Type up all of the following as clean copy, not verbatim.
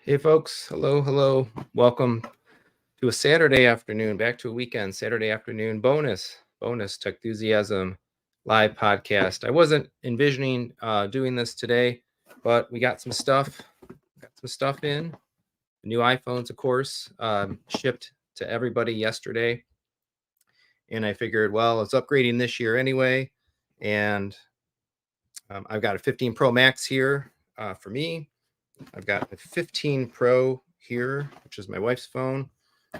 Hey folks, hello. Welcome to a Saturday afternoon, back to a weekend, Saturday afternoon bonus Techthusiasm live podcast. I wasn't envisioning doing this today, but we got some stuff in. New iPhones, of course, shipped to everybody yesterday. And I figured, well, it's upgrading this year anyway. And I've got a 15 Pro Max here for me. I've got a 15 Pro here, which is my wife's phone.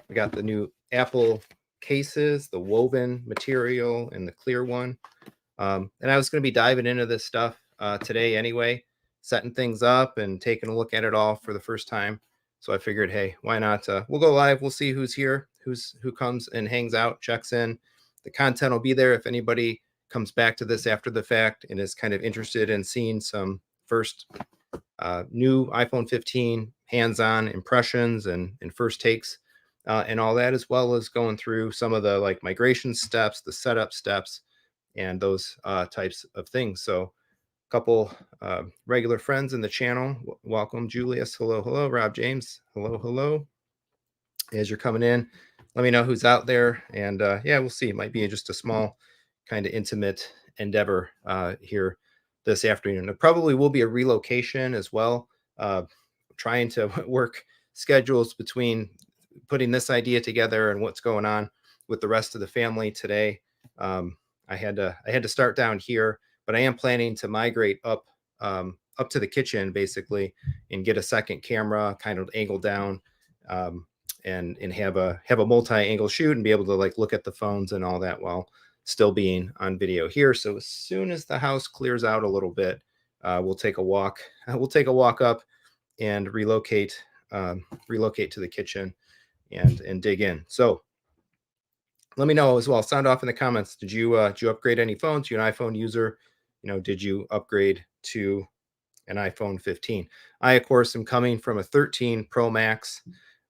We got the new Apple cases, the woven material and the clear one. And I was going to be diving into this stuff today anyway, setting things up and taking a look at it all for the first time. So I figured, hey, why not? We'll go live. We'll see who's here, who comes and hangs out, checks in. The content will be there if anybody comes back to this after the fact and is kind of interested in seeing some first new iPhone 15 hands-on impressions and first takes and all that, as well as going through some of the like migration steps, the setup steps, and those types of things. So a couple regular friends in the channel. Welcome, Julius. Hello. Rob James. Hello. As you're coming in, let me know who's out there. And yeah, we'll see. It might be just a small kind of intimate endeavor here this afternoon. It probably will be a relocation as well. Trying to work schedules between putting this idea together and what's going on with the rest of the family today. I had to start down here, but I am planning to migrate up to the kitchen basically and get a second camera kind of angled down and have a multi-angle shoot and be able to like look at the phones and all that while still being on video here. So as soon as the house clears out a little bit, we'll take a walk. We'll take a walk up and relocate to the kitchen and dig in. So let me know as well. Sound off in the comments. Did you upgrade any phones? You an iPhone user? Did you upgrade to an iPhone 15? I of course am coming from a 13 Pro Max.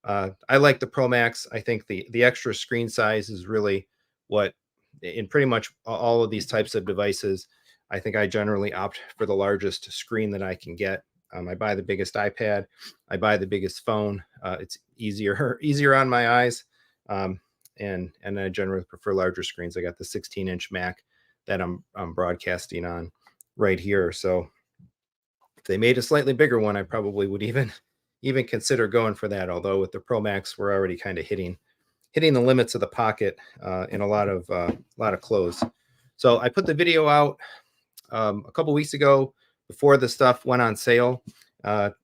I like the Pro Max. I think the extra screen size is really what in pretty much all of these types of devices. I think I generally opt for the largest screen that I can get. I buy the biggest iPad. I buy the biggest phone. It's easier on my eyes. And I generally prefer larger screens. I got the 16-inch Mac that I'm broadcasting on right here. So if they made a slightly bigger one, I probably would even consider going for that. Although with the Pro Max, we're already kind of hitting the limits of the pocket in a lot of clothes. So I put the video out a couple weeks ago before the stuff went on sale.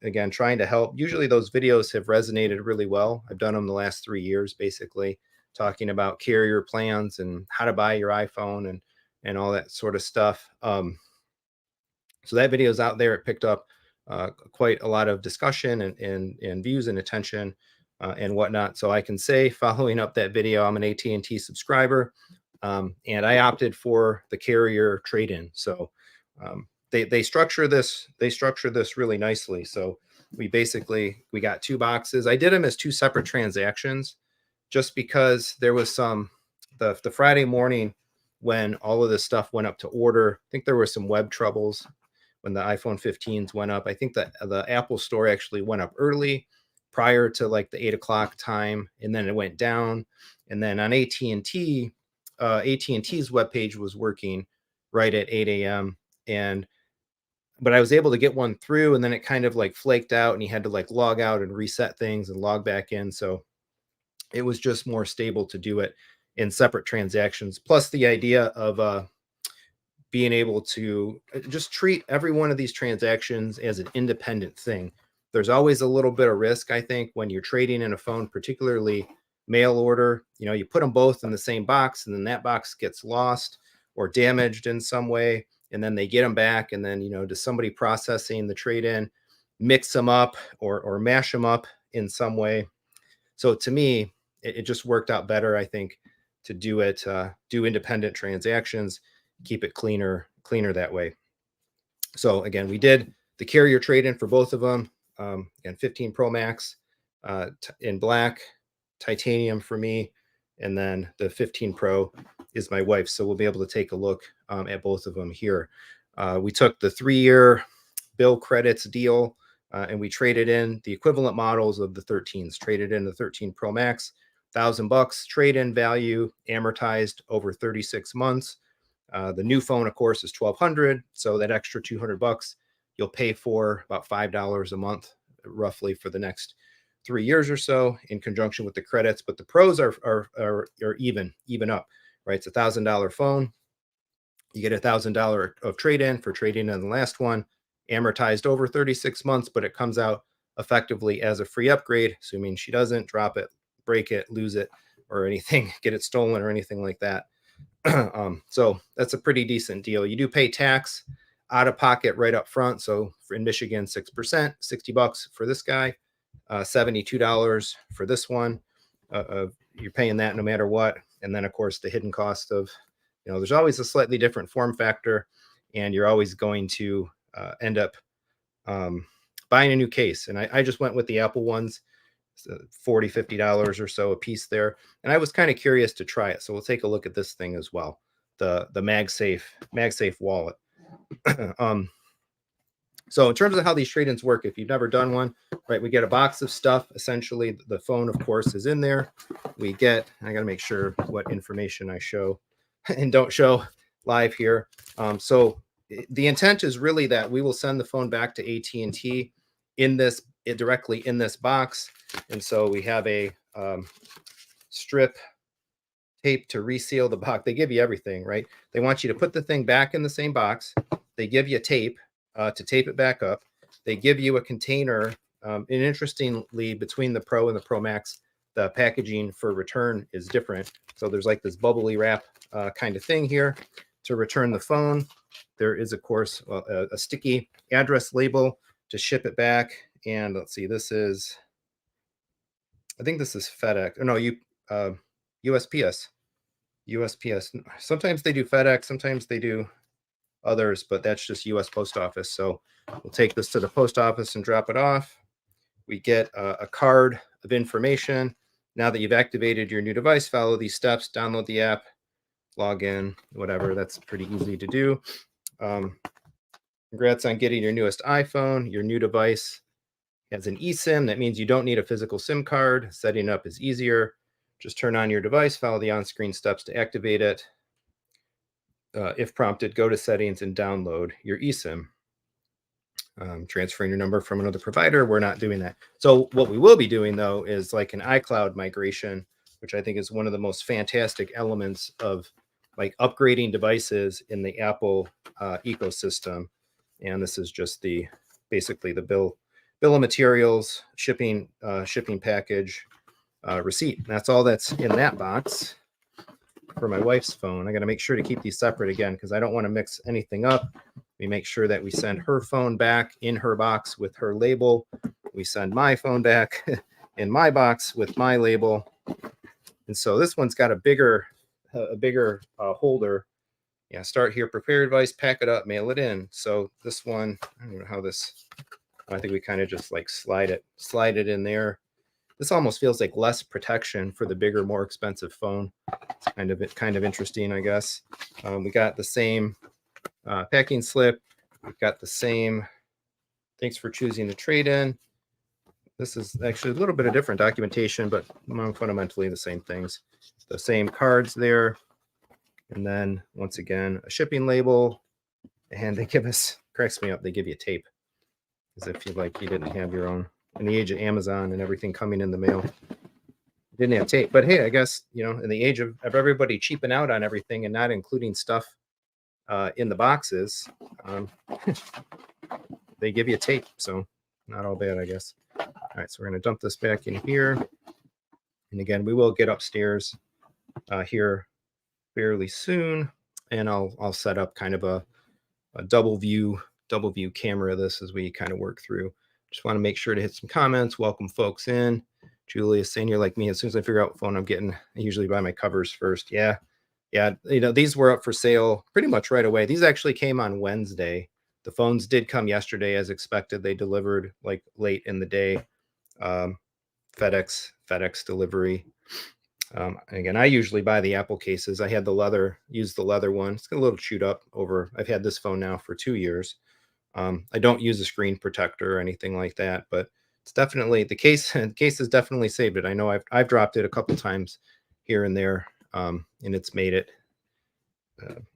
Again, trying to help. Usually those videos have resonated really well. I've done them the last 3 years, basically talking about carrier plans and how to buy your iPhone and all that sort of stuff. So that video is out there. It picked up quite a lot of discussion and views and attention and whatnot. So I can say, following up that video, I'm an AT&T subscriber, and I opted for the carrier trade-in. So they structure this really nicely. So we got 2 boxes. I did them as 2 separate transactions, just because there was the Friday morning when all of this stuff went up to order. I think there were some web troubles when the iPhone 15s went up. I think that the Apple store actually went up early prior to like the 8 o'clock time, and then it went down. And then on AT&T, AT&T's webpage was working right at 8 a.m. But I was able to get one through, and then it kind of like flaked out, and you had to like log out and reset things and log back in. So it was just more stable to do it in separate transactions. Plus the idea of being able to just treat every one of these transactions as an independent thing. There's always a little bit of risk, I think, when you're trading in a phone, particularly mail order. You put them both in the same box, and then that box gets lost or damaged in some way, and then they get them back, and then does somebody processing the trade-in mix them up or mash them up in some way? So to me, it just worked out better, I think, to do independent transactions, keep it cleaner that way. So again, we did the carrier trade-in for both of them. And 15 Pro Max in black, titanium for me, and then the 15 Pro is my wife's. So we'll be able to take a look at both of them here. We took the 3-year bill credits deal and we traded in the equivalent models of the 13s, traded in the 13 Pro Max, $1,000 trade-in value, amortized over 36 months. The new phone, of course, is $1,200, so that extra $200 you'll pay for about $5 a month, roughly, for the next 3 years or so, in conjunction with the credits. But the pros are even up, right? It's $1,000 phone. You get $1,000 of trade-in for trading in the last one, amortized over 36 months, but it comes out effectively as a free upgrade, assuming she doesn't drop it, break it, lose it, or anything, get it stolen or anything like that. So that's a pretty decent deal. You do pay tax out of pocket right up front. So in Michigan, 6%, $60 for this guy, $72 for this one. You're paying that no matter what. And then, of course, the hidden cost of, there's always a slightly different form factor, and you're always going to end up buying a new case. And I just went with the Apple ones, $40, $50 or so a piece there. And I was kind of curious to try it. So we'll take a look at this thing as well. The MagSafe wallet. So in terms of how these trade-ins work, if you've never done one, right, we get a box of stuff. Essentially, the phone, of course, is in there. I got to make sure what information I show and don't show live here. So the intent is really that we will send the phone back to AT&T directly in this box. And so we have a strip tape to reseal the box. They give you everything, right? They want you to put the thing back in the same box. They give you tape to tape it back up. They give you a container. And interestingly, between the Pro and the Pro Max, the packaging for return is different. So there's like this bubbly wrap kind of thing here to return the phone. There is, of course, a sticky address label to ship it back. And let's see, I think this is FedEx. Or no, USPS. USPS. Sometimes they do FedEx, sometimes they do others, but that's just US Post Office. So we'll take this to the post office and drop it off. We get a card of information. Now that you've activated your new device, follow these steps, download the app, log in, whatever. That's pretty easy to do. Congrats on getting your newest iPhone. Your new device has an eSIM. That means you don't need a physical SIM card. Setting up is easier. Just turn on your device, follow the on-screen steps to activate it. If prompted, go to settings and download your eSIM. Transferring your number from another provider, we're not doing that. So what we will be doing, though, is like an iCloud migration, which I think is one of the most fantastic elements of like upgrading devices in the Apple ecosystem. And this is just basically the bill of materials, shipping package, receipt. And that's all that's in that box. For my wife's phone, I got to make sure to keep these separate again because I don't want to mix anything up. We make sure that we send her phone back in her box with her label. We send my phone back in my box with my label. And so this one's got a bigger holder. Yeah, start here, prepare advice, pack it up, mail it in. So this one, I don't know how I think we kind of just like slide it in there. This almost feels like less protection for the bigger, more expensive phone. It's kind of interesting, I guess. We got the same packing slip. We've got the same, thanks for choosing the trade-in. This is actually a little bit of different documentation, but fundamentally the same things. The same cards there. And then, once again, a shipping label. And they give us, cracks me up, they give you tape. As if you didn't have your own. In the age of Amazon and everything coming in the mail, didn't have tape. But hey, I guess, in the age of everybody cheaping out on everything and not including stuff in the boxes, they give you tape. So not all bad, I guess. All right, so we're going to dump this back in here. And again, we will get upstairs here fairly soon. And I'll set up kind of a double view camera of this as we kind of work through. Just want to make sure to hit some comments, welcome folks in. Julia's saying you're like me. As soon as I figure out what phone I'm getting, I usually buy my covers first. Yeah. These were up for sale pretty much right away. These actually came on Wednesday. The phones did come yesterday as expected. They delivered like late in the day. FedEx delivery. Again, I usually buy the Apple cases. I had used the leather one. It's a little chewed up over. I've had this phone now for 2 years. I don't use a screen protector or anything like that, but it's definitely the case. The case has definitely saved it. I know I've dropped it a couple times here and there, and it's made it.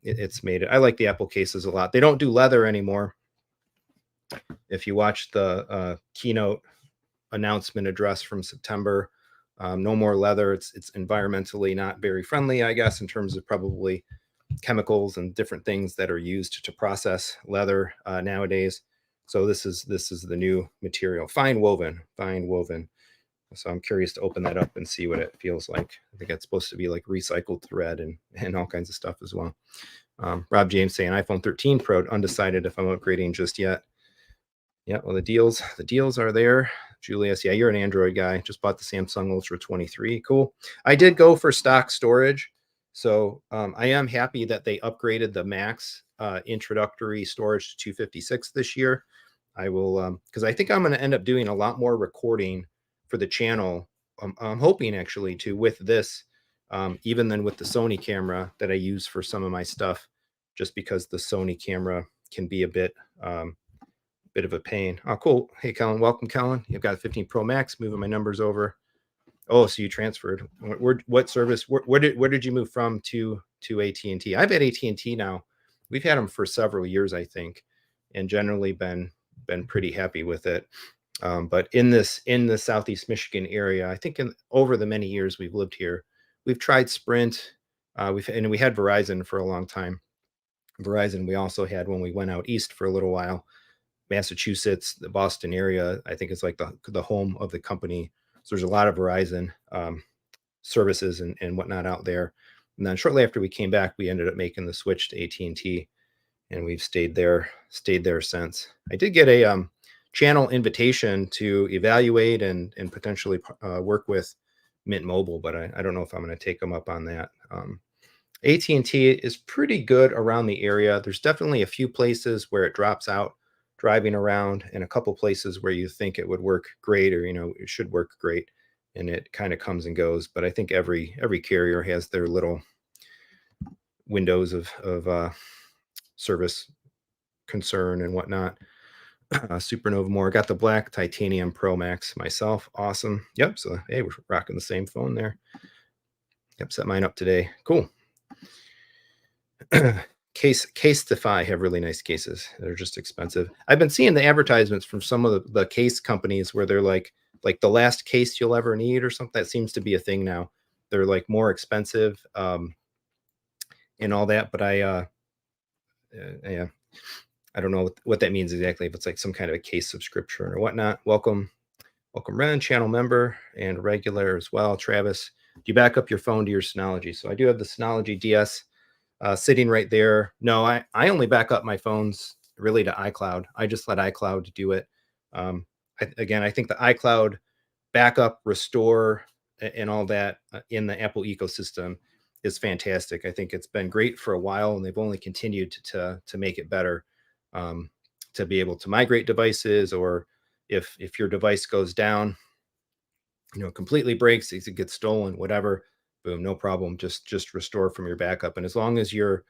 It's made it. I like the Apple cases a lot. They don't do leather anymore. If you watch the keynote announcement address from September, no more leather. It's environmentally not very friendly, I guess, in terms of probably chemicals and different things that are used to process leather nowadays. So this is the new material, fine woven, fine woven. So I'm curious to open that up and see what it feels like. I think it's supposed to be like recycled thread and all kinds of stuff as well. Rob James saying iPhone 13 Pro, undecided if I'm upgrading just yet. Yeah, well, the deals are there. Julius, yeah, you're an Android guy. Just bought the Samsung Ultra 23. Cool. I did go for stock storage. So I am happy that they upgraded the max introductory storage to 256 this year. I will, because I think I'm going to end up doing a lot more recording for the channel. I'm hoping actually to with this, even than with the Sony camera that I use for some of my stuff, just because the Sony camera can be a bit of a pain. Oh, cool. Hey, Kellen, welcome, Kellen. You've got a 15 Pro Max. Moving my numbers over. Oh, so you transferred. What service? Where did you move from to AT&T? I've had AT&T now. We've had them for several years, I think, and generally been pretty happy with it. But in the Southeast Michigan area, I think over the many years we've lived here, we've tried Sprint. We had Verizon for a long time. Verizon we also had when we went out east for a little while. Massachusetts, the Boston area, I think is like the home of the company. So there's a lot of Verizon services and whatnot out there. And then shortly after we came back, we ended up making the switch to AT&T, and we've stayed there since. I did get a channel invitation to evaluate and potentially work with Mint Mobile, but I don't know if I'm going to take them up on that. AT&T is pretty good around the area. There's definitely a few places where it drops out driving around, and a couple places where you think it would work great, or it should work great, and it kind of comes and goes. But I think every carrier has their little windows of service concern and whatnot. Supernova more. Got the black titanium Pro Max myself. Awesome. Yep. So hey, we're rocking the same phone there. Yep. Set mine up today. Cool. Casetify have really nice cases. They're just expensive. I've been seeing the advertisements from some of the case companies where they're like the last case you'll ever need or something. That seems to be a thing now. They're like more expensive and all that. But yeah, I don't know what that means exactly. If it's like some kind of a case subscription or whatnot. Welcome, Ren, channel member and regular as well. Travis, do you back up your phone to your Synology? So I do have the Synology DS. Sitting right there. No, I only back up my phones really to iCloud. I just let iCloud do it. I think the iCloud backup, restore, and all that in the Apple ecosystem is fantastic. I think it's been great for a while, and they've only continued to make it better, to be able to migrate devices, or if your device goes down, completely breaks, it gets stolen, whatever. Boom, no problem. Just restore from your backup. And as long as you're,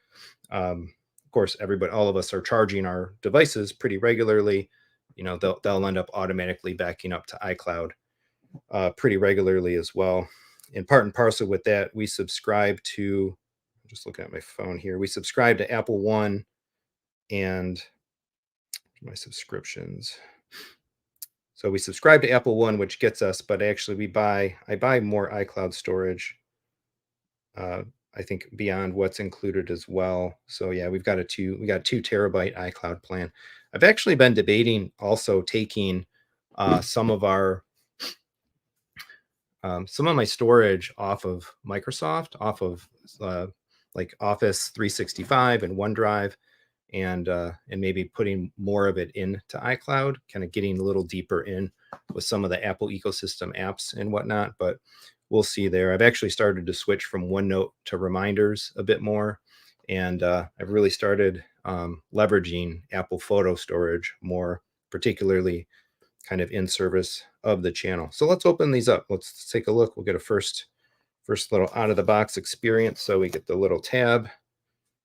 of course, all of us are charging our devices pretty regularly, they'll end up automatically backing up to iCloud pretty regularly as well. And part and parcel with that, we subscribe to, I'm just looking at my phone here, we subscribe to Apple One and my subscriptions. So we subscribe to Apple One, which gets us, but actually I buy more iCloud storage. I think beyond what's included as well. So yeah, we got a 2 terabyte iCloud plan. I've actually been debating also taking some of my storage off of Microsoft, off of like Office 365 and OneDrive, and maybe putting more of it into iCloud, kind of getting a little deeper in with some of the Apple ecosystem apps and whatnot. But we'll see there. I've actually started to switch from OneNote to Reminders a bit more, and I've really started leveraging Apple Photo storage more, particularly kind of in service of the channel. So let's open these up. Let's take a look. We'll get a first little out of the box experience. So we get the little tab,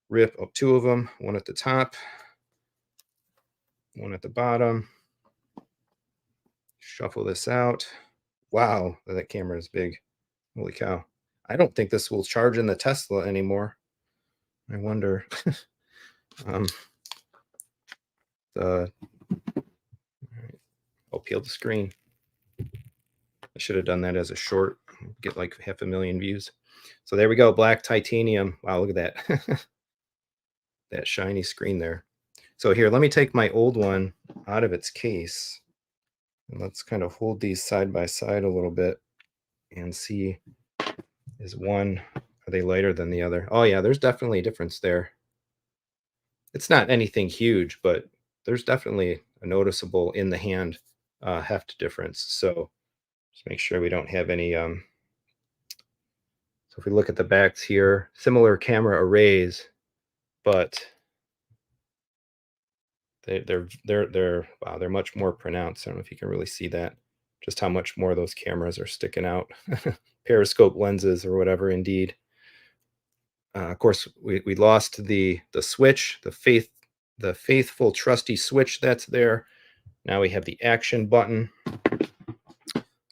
rip up 2 of them, one at the top. one at the bottom. Shuffle this out. Wow, that camera is big. Holy cow. I don't think this will charge in the Tesla anymore. I wonder. um, I'll peel the screen. I should have done that as a short, get like 500,000 views. So there we go, black titanium. Wow, look at that. That shiny screen there. So here, let me take my old one out of its case. And let's kind of hold these side by side a little bit and see, are they lighter than the other? Oh yeah, there's definitely a difference there. It's not anything huge, but there's definitely a noticeable in the hand heft difference. So just make sure we don't have any. So if we look at the backs here, similar camera arrays, but they're much more pronounced. I don't know if you can really see that, just how much more those cameras are sticking out. Periscope lenses or whatever, indeed. Of course, we lost the switch, the faithful, trusty switch that's there. Now we have the action button.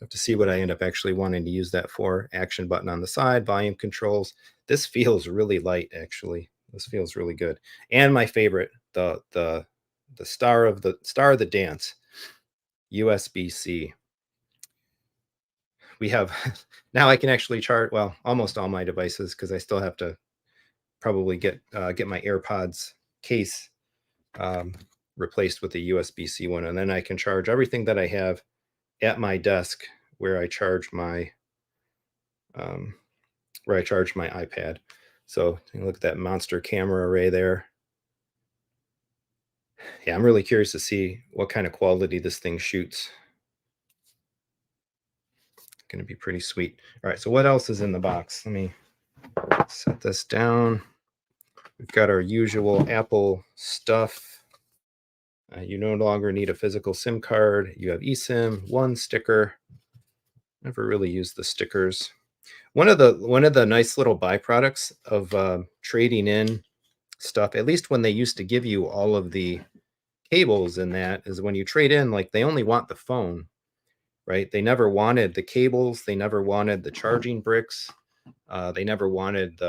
Have to see what I end up actually wanting to use that for. Action button on the side, volume controls. This feels really light, actually. This feels really good. And my favorite, the star of the dance, USB-C. We have now I can actually charge, well, almost all my devices, because I still have to probably get my AirPods case replaced with a USB-C one, and then I can charge everything that I have at my desk where I charge my iPad. So look at that monster camera array there. Yeah, I'm really curious to see what kind of quality this thing shoots. Going to be pretty sweet. All right, so what else is in the box? Let me set this down. We've got our usual Apple stuff. You no longer need a physical SIM card. You have eSIM, one sticker. Never really used the stickers. One of the nice little byproducts of trading in stuff, at least when they used to give you all of the cables in that, is when you trade in, like, they only want the phone, right? They never wanted the cables. They never wanted the charging bricks. They never wanted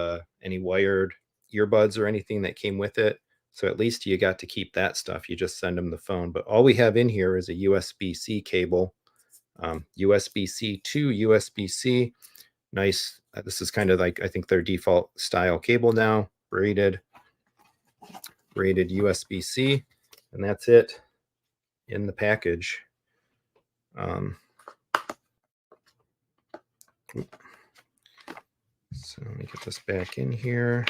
any wired earbuds or anything that came with it. So at least you got to keep that stuff. You just send them the phone. But all we have in here is a USB-C cable, USB-C to USB-C. Nice. This is kind of like, I think, their default style cable now. Braided USB-C, and that's it in the package. So let me get this back in here.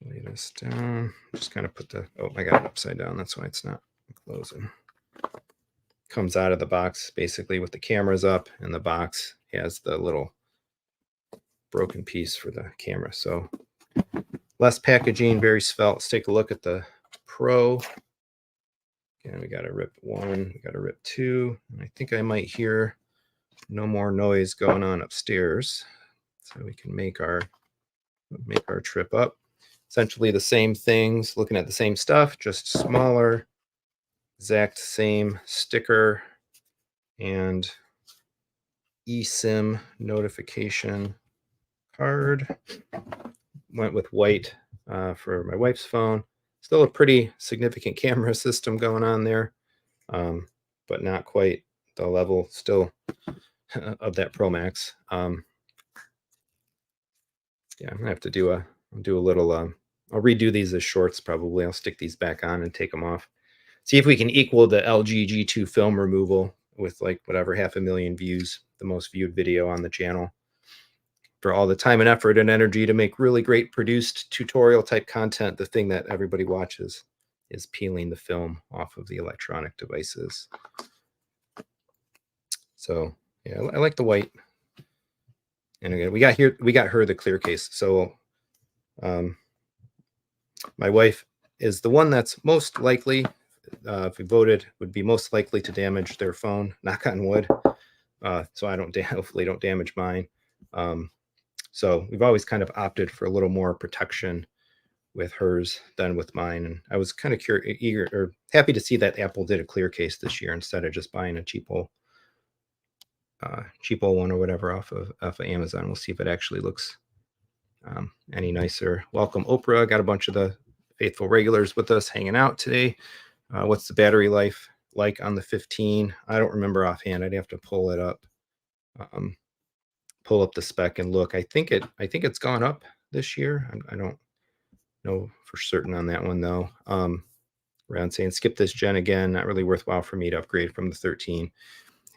Lay this down. Just kind of put I got it upside down. That's why it's not closing. Comes out of the box basically with the cameras up, and the box has the little broken piece for the camera. So less packaging, very svelte. Let's take a look at the Pro. Again, we got a rip 1, we got a rip 2, and I think I might hear no more noise going on upstairs, so we can make our trip up. Essentially the same things, looking at the same stuff, just smaller, exact same sticker and eSIM notification card. Went with white for my wife's phone. Still a pretty significant camera system going on there, but not quite the level still of that Pro Max. Yeah, I'm gonna have to do a little. I'll redo these as shorts probably. I'll stick these back on and take them off. See if we can equal the LG G2 film removal with, like, whatever, 500,000 views, the most viewed video on the channel. For all the time and effort and energy to make really great produced tutorial type content, the thing that everybody watches is peeling the film off of the electronic devices. So yeah, I like the white. And again, we got her the clear case. So my wife is the one that's most likely, if we voted, would be most likely to damage their phone, knock on wood. So I hopefully don't damage mine. So we've always kind of opted for a little more protection with hers than with mine. And I was kind of eager or happy to see that Apple did a clear case this year instead of just buying a cheapo one or whatever off of Amazon. We'll see if it actually looks any nicer. Welcome, Oprah. Got a bunch of the faithful regulars with us hanging out today. What's the battery life like on the 15? I don't remember offhand. I'd have to pull it up, pull up the spec and look. I think it's gone up this year. I don't know for certain on that one though. Around saying skip this gen again. Not really worthwhile for me to upgrade from the 13.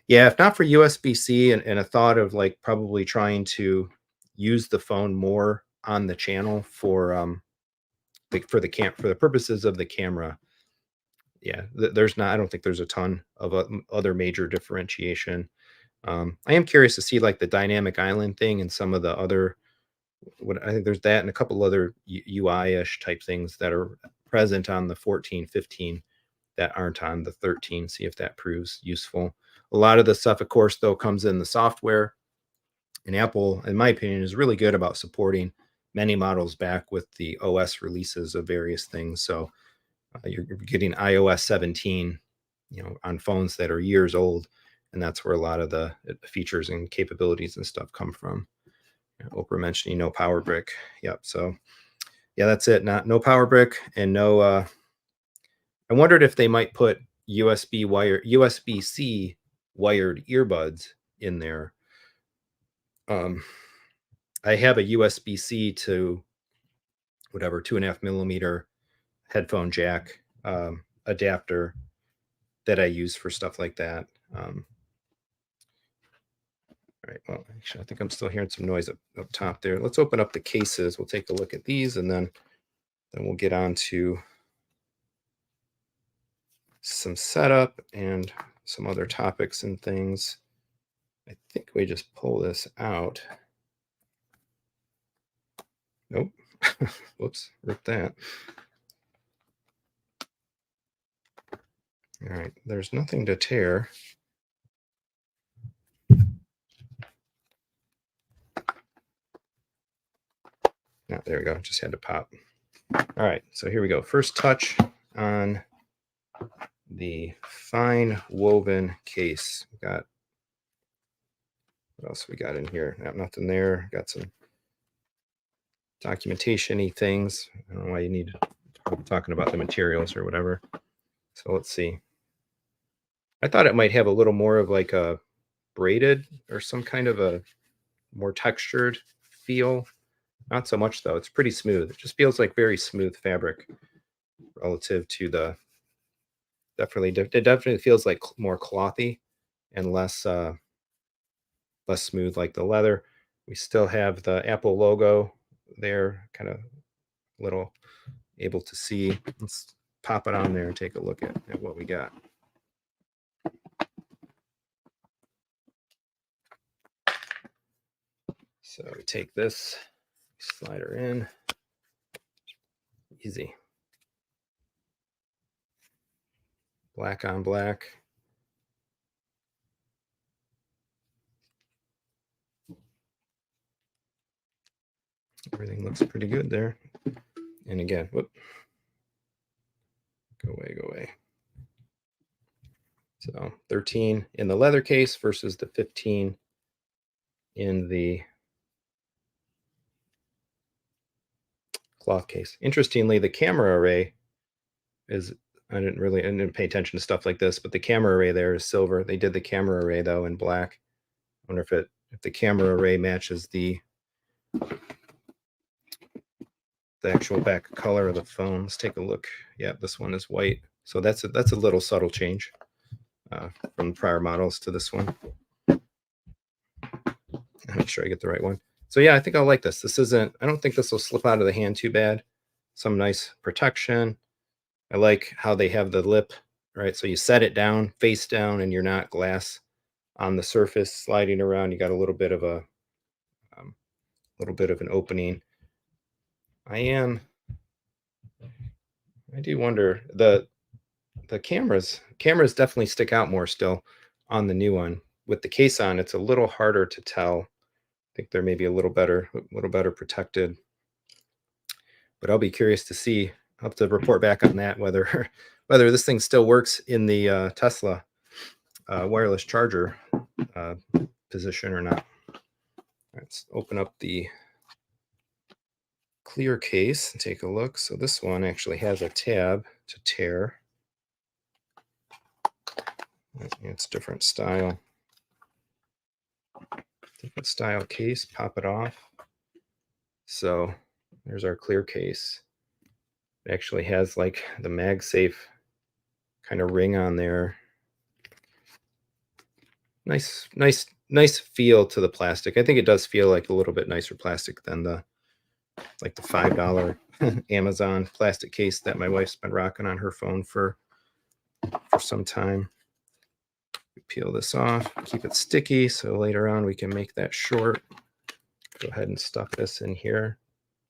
Yeah, if not for USB-C and a thought of like probably trying to use the phone more on the channel for for the purposes of the camera. Yeah, I don't think there's a ton of other major differentiation. I am curious to see like the dynamic island thing and some of the other I think there's that and a couple other UI-ish type things that are present on the 14, 15 that aren't on the 13. See if that proves useful. A lot of the stuff, of course, though, comes in the software. And Apple, in my opinion, is really good about supporting many models back with the OS releases of various things. So you're getting iOS 17, on phones that are years old, and that's where a lot of the features and capabilities and stuff come from. Oprah mentioning no power brick. Yep. So yeah, that's it. No power brick and no. I wondered if they might put USB-C wired earbuds in there. I have a USB-C to whatever 2.5 millimeter headphone jack adapter that I use for stuff like that. All right. Well, actually, I think I'm still hearing some noise up top there. Let's open up the cases. We'll take a look at these, and then we'll get on to some setup and some other topics and things. I think we just pull this out. Nope. Whoops, rip that. All right, there's nothing to tear. No, there we go. Just had to pop. All right, so here we go. First touch on the fine woven case. We got, what else we got in here? Nothing there. Got some documentation-y things. I don't know why you need to be talking about the materials or whatever. So let's see. I thought it might have a little more of like a braided or some kind of a more textured feel. Not so much though. It's pretty smooth. It just feels like very smooth fabric relative to the it definitely feels like more clothy and less smooth like the leather. We still have the Apple logo there, kind of little able to see. Let's pop it on there and take a look at what we got. So we take this, slide her in, easy. Black on black. Everything looks pretty good there. And again, whoop. Go away. So 13 in the leather case versus the 15 in the cloth case. Interestingly, the camera array is, I didn't pay attention to stuff like this, but the camera array there is silver. They did the camera array though in black. I wonder if the camera array matches the actual back color of the phone. Let's take a look. Yeah, this one is white. So that's a little subtle change from prior models to this one. Make sure I get the right one. So yeah, I think I'll like this. I don't think this will slip out of the hand too bad. Some nice protection. I like how they have the lip, right? So you set it down, face down, and you're not glass on the surface sliding around. You got a little bit of an opening. I do wonder, the cameras definitely stick out more still on the new one. With the case on, it's a little harder to tell. I think they're maybe a little better protected. but I'll be curious to see. I'll have to report back on that whether whether this thing still works in the Tesla wireless charger position or not. Let's open up the clear case and take a look. So this one actually has a tab to tear. It's different style case. Pop it off. So there's our clear case. It actually has like the MagSafe kind of ring on there. Nice feel to the plastic. I think it does feel like a little bit nicer plastic than the $5 Amazon plastic case that my wife's been rocking on her phone for some time. Peel this off, keep it sticky so later on we can make that short. Go ahead and stuff this in here.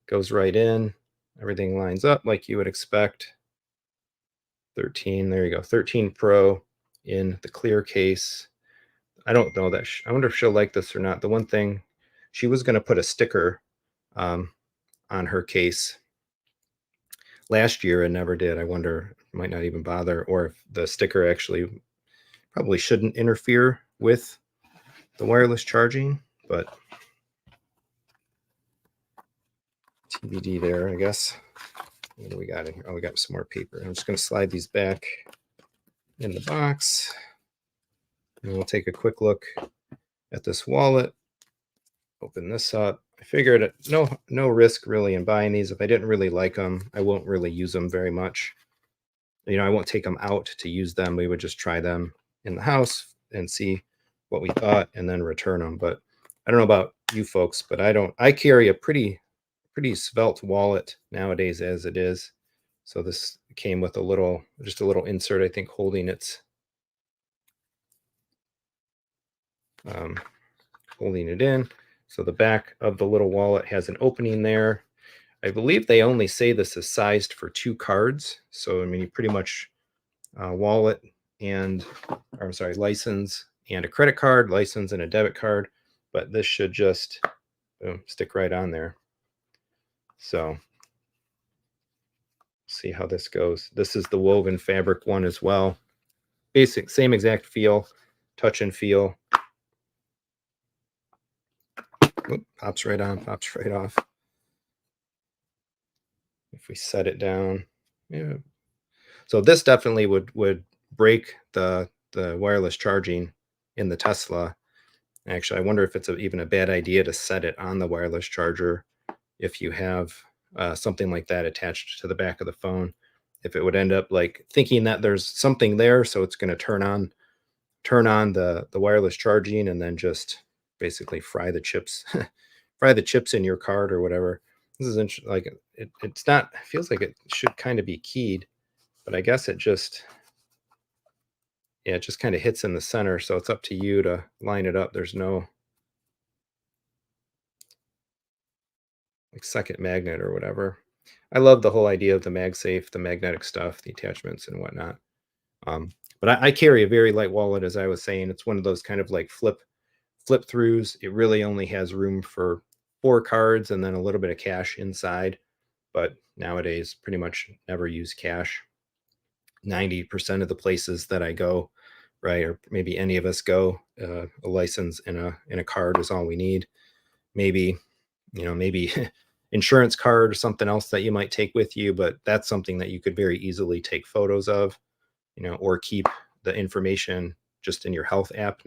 Goes right in. Everything lines up like you would expect. 13, there you go. 13 Pro in the clear case. I don't know that. I wonder if she'll like this or not. The one thing, she was going to put a sticker on her case last year and never did. I wonder, might not even bother, or if the sticker actually probably shouldn't interfere with the wireless charging, but TBD there, I guess. What do we got in here? Oh, we got some more paper. I'm just going to slide these back in the box. And we'll take a quick look at this wallet. Open this up. I figured no risk really in buying these. If I didn't really like them, I won't really use them very much. I won't take them out to use them. We would just try them in the house and see what we thought and then return them. But I don't know about you folks, but I carry a pretty svelte wallet nowadays as it is. So this came with just a little insert, I think, holding it in. So the back of the little wallet has an opening there. I believe they only say this is sized for 2 cards. So, I mean, you pretty much wallet and, or I'm sorry, license and a credit card, license and a debit card. But this should just stick right on there. So see how this goes. This is the woven fabric one as well. Basic, same exact feel, touch and feel. Oop, pops right on, pops right off. If we set it down, yeah. So this definitely would break the wireless charging in the Tesla. Actually, I wonder if it's even a bad idea to set it on the wireless charger if you have something like that attached to the back of the phone. If it would end up like thinking that there's something there, so it's going to turn on the wireless charging and then just basically fry the chips in your card or whatever. This is interesting. Like it's not, it feels like it should kind of be keyed, but I guess it just kind of hits in the center. So it's up to you to line it up. There's no like second magnet or whatever. I love the whole idea of the MagSafe, the magnetic stuff, the attachments and whatnot. But I carry a very light wallet, as I was saying. It's one of those kind of like flip throughs. It really only has room for 4 cards and then a little bit of cash inside. But nowadays, pretty much never use cash. 90% of the places that I go, right, or maybe any of us go, a license and a card is all we need. Maybe insurance card or something else that you might take with you, but that's something that you could very easily take photos of, or keep the information just in your health app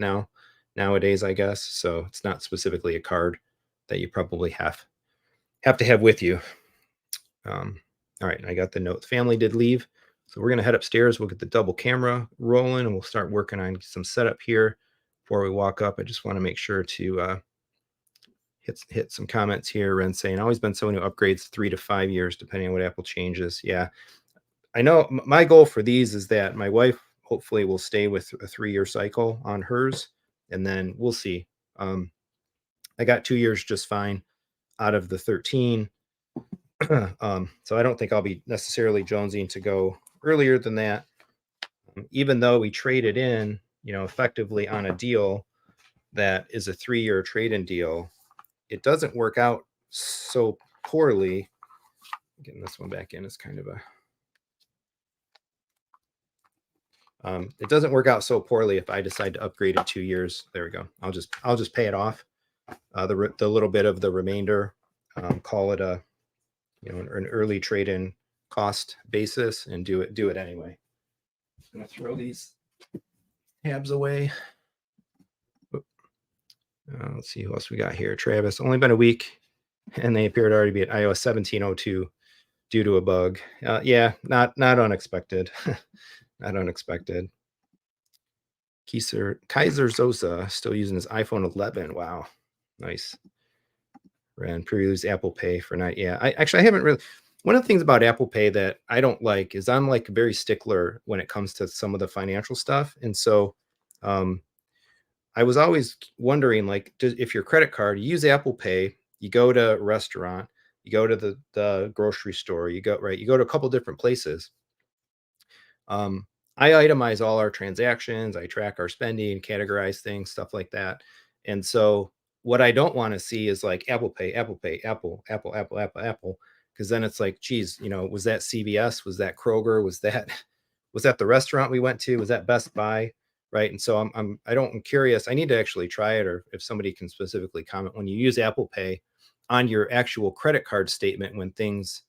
nowadays, I guess. So it's not specifically a card that you probably have to have with you. All right, I got the note. The family did leave, so we're gonna head upstairs. We'll get the double camera rolling, and we'll start working on some setup here before we walk up. I just want to make sure to hit some comments here. Ren saying, always been someone who upgrades 3 to 5 years depending on what Apple changes. Yeah, I know my goal for these is that my wife hopefully will stay with a 3-year cycle on hers, and then we'll see. I got 2 years just fine out of the 13. So I don't think I'll be necessarily jonesing to go earlier than that. Even though we traded in, effectively on a deal that is a 3-year trade-in deal, it doesn't work out so poorly Getting this one back in is kind of a it doesn't work out so poorly if I decide to upgrade in 2 years. There we go. I'll just pay it off. The little bit of the remainder, call it a an early trade-in cost basis, and do it anyway. I'm gonna throw these tabs away. Let's see who else we got here. Travis, only been a week, and they appear to already be at iOS 17.02 due to a bug. Yeah, not unexpected. Not unexpected. Kaiser Zosa still using his iPhone 11. Wow, nice. Ran pre-use Apple Pay for night. Yeah, I haven't really. One of the things about Apple Pay that I don't like is I'm like very stickler when it comes to some of the financial stuff, and so I was always wondering, like, if your credit card, you use Apple Pay, you go to a restaurant, you go to the grocery store, you go to a couple different places. I itemize all our transactions, I track our spending, categorize things, stuff like that. And so what I don't want to see is like Apple Pay, Apple Pay, Apple, because then it's like, geez, was that CVS? Was that Kroger? Was that the restaurant we went to? Was that Best Buy? Right. And so I'm curious. I need to actually try it, or if somebody can specifically comment, when you use Apple Pay on your actual credit card statement, when things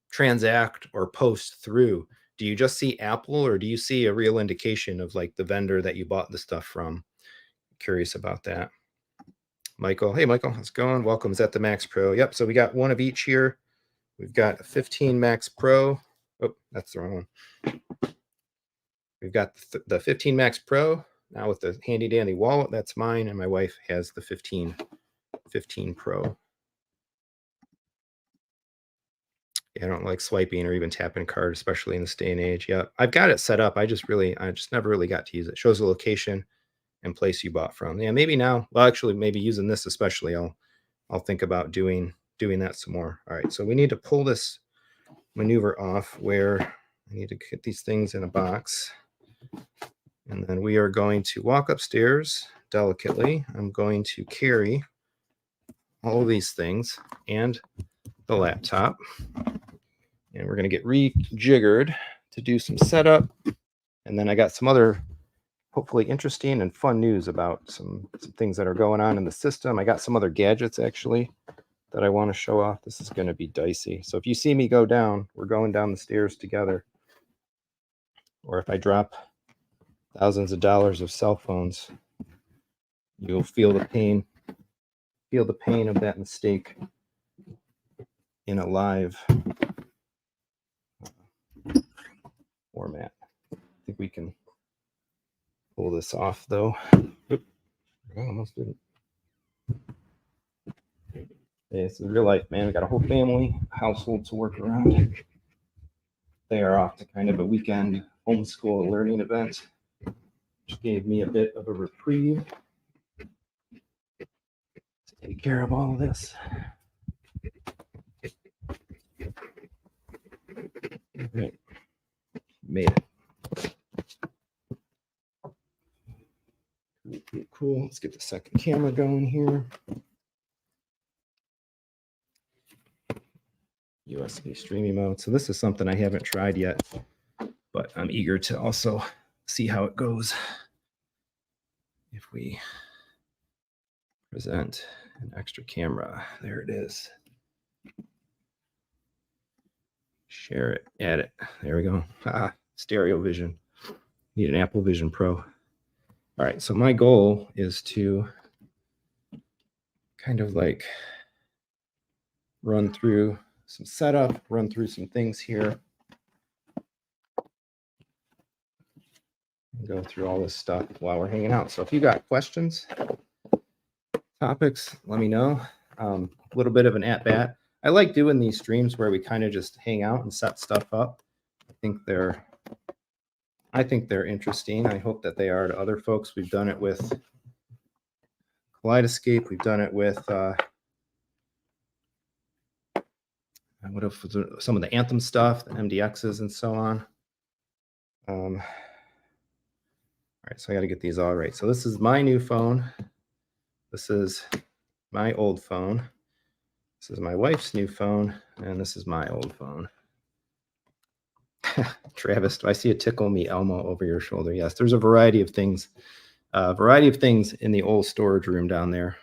transact or post through, do you just see Apple, or do you see a real indication of like the vendor that you bought the stuff from? Curious about that. Michael, hey Michael, how's it going? Welcome. Is that the Max Pro? Yep. So we got one of each here. We've got a 15 Max Pro. Oh, that's the wrong one. We've got the 15 Max Pro now with the handy dandy wallet. That's mine, and my wife has the 15 Pro. Yeah, I don't like swiping or even tapping card, especially in this day and age. Yeah, I've got it set up. I just never really got to use it. It shows the location and place you bought from. Yeah, maybe now. Well, actually, maybe using this especially, I'll think about doing that some more. All right, so we need to pull this maneuver off where I need to get these things in a box. And then we are going to walk upstairs delicately. I'm going to carry all of these things and the laptop. And we're going to get rejiggered to do some setup. And then I got some other hopefully interesting and fun news about some things that are going on in the system. I got some other gadgets actually that I want to show off. This is going to be dicey. So if you see me go down, we're going down the stairs together. Or if I drop thousands of dollars of cell phones, you'll feel the pain of that mistake in a live format. I think we can pull this off though. Oop. I almost didn't. Yeah, this is real life, man. We got a whole family, household to work around. They are off to kind of a weekend homeschool learning event, which gave me a bit of a reprieve to take care of all of this. All right. Made it. Cool. Let's get the second camera going here. USB streaming mode. So this is something I haven't tried yet, but I'm eager to also see how it goes if we present an extra camera. There it is. Share it, add it. There we go. Stereo vision. Need an Apple Vision Pro. All right, so my goal is to kind of like run through some setup, run through some things here, and go through all this stuff while we're hanging out. So if you got questions, topics, let me know. A little bit of an at-bat. I like doing these streams where we kind of just hang out and set stuff up. I think they're interesting. I hope that they are to other folks. We've done it with Kaleidoscape. We've done it with what if some of the Anthem stuff, the MDXs and so on. All right, so I got to get these all right. So this is my new phone. This is my old phone. This is my wife's new phone, and this is my old phone. Travis, do I see a tickle me Elmo over your shoulder? Yes, there's a variety of things. In the old storage room down there.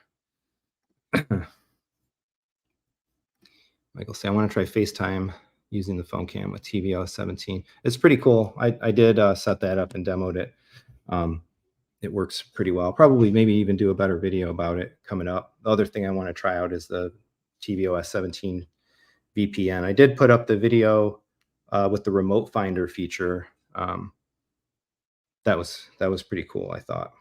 Michael say, I want to try FaceTime using the phone cam with TVOS 17. It's pretty cool. I did set that up and demoed it. It works pretty well. Probably maybe even do a better video about it coming up. The other thing I want to try out is the tvOS 17 VPN. I did put up the video with the remote finder feature. That was pretty cool, I thought.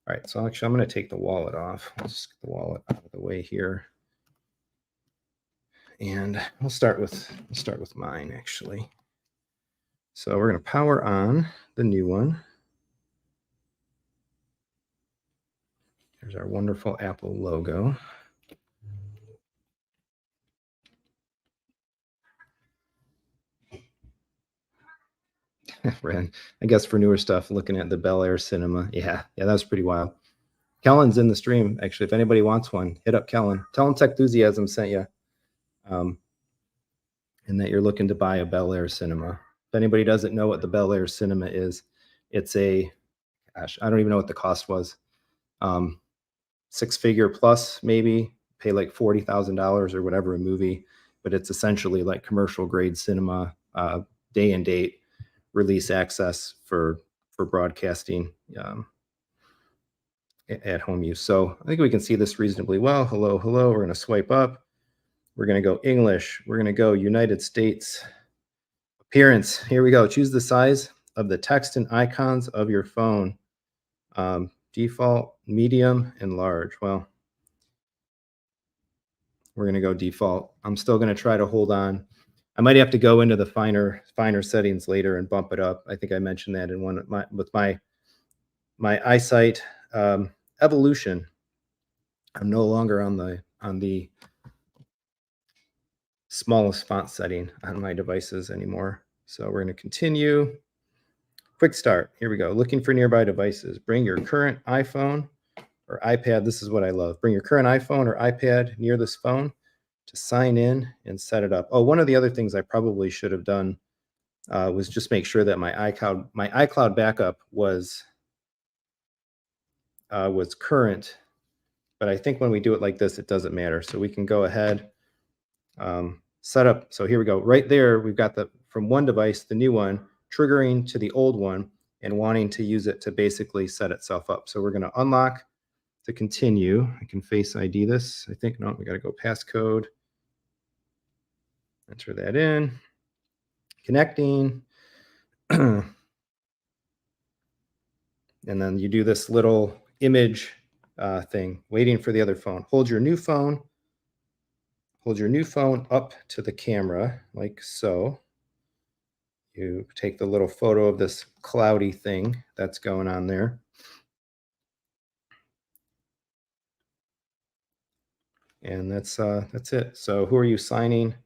All right, so actually I'm going to take the wallet off. Let's get the wallet out of the way here. And we'll start with mine actually. So we're going to power on the new one. There's our wonderful Apple logo. I guess for newer stuff, looking at the Bel Air Cinema. Yeah, that was pretty wild. Kellen's in the stream. Actually, if anybody wants one, hit up Kellen. Tell him Techthusiasm sent you. And that you're looking to buy a Bel Air Cinema. If anybody doesn't know what the Bel Air Cinema is, it's gosh, I don't even know what the cost was. 6-figure plus, maybe pay like $40,000 or whatever a movie, but it's essentially like commercial grade cinema, day and date release access for broadcasting at home use. So I think we can see this reasonably well. Hello. We're going to swipe up. We're going to go English. We're going to go United States. Appearance. Here we go. Choose the size of the text and icons of your phone. Default, medium, and large. Well, we're going to go default. I'm still going to try to hold on. I might have to go into the finer settings later and bump it up. I think I mentioned that in with my eyesight evolution. I'm no longer on the smallest font setting on my devices anymore. So we're going to continue. Quick start. Here we go. Looking for nearby devices. Bring your current iPhone or iPad. This is what I love. Bring your current iPhone or iPad near this phone to sign in and set it up. Oh, one of the other things I probably should have done was just make sure that my iCloud backup was current. But I think when we do it like this, it doesn't matter. So we can go ahead, set up. So here we go. Right there, we've got from one device, the new one, triggering to the old one and wanting to use it to basically set itself up. So we're going to unlock to continue. I can Face ID this. I think, no, we got to go passcode. Enter that in. Connecting. And then you do this little image thing, waiting for the other phone. Hold your new phone up to the camera like so. You take the little photo of this cloudy thing that's going on there. And that's it. So who are you signing?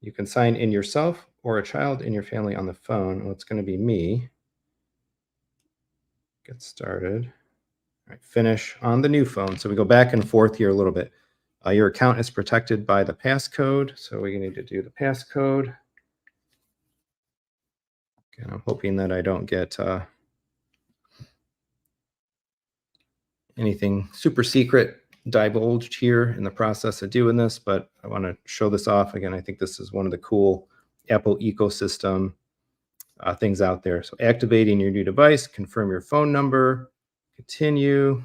You can sign in yourself or a child in your family on the phone. Well, it's going to be me. Get started. All right, finish on the new phone. So we go back and forth here a little bit. Your account is protected by the passcode. So we need to do the passcode. And I'm hoping that I don't get anything super secret divulged here in the process of doing this, but I want to show this off. Again, I think this is one of the cool Apple ecosystem things out there. So activating your new device, confirm your phone number, continue,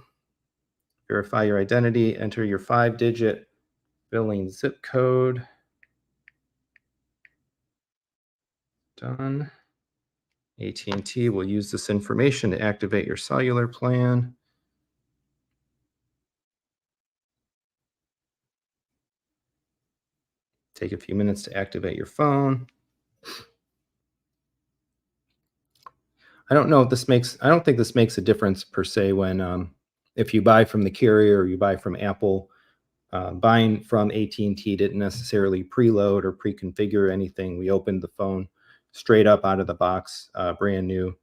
verify your identity, enter your 5-digit billing zip code. Done. AT&T will use this information to activate your cellular plan. Take a few minutes to activate your phone. I don't know if this makes, I don't think this makes a difference per se when, if you buy from the carrier or you buy from Apple. Buying from AT&T didn't necessarily preload or pre-configure anything. We opened the phone straight up out of the box, brand new.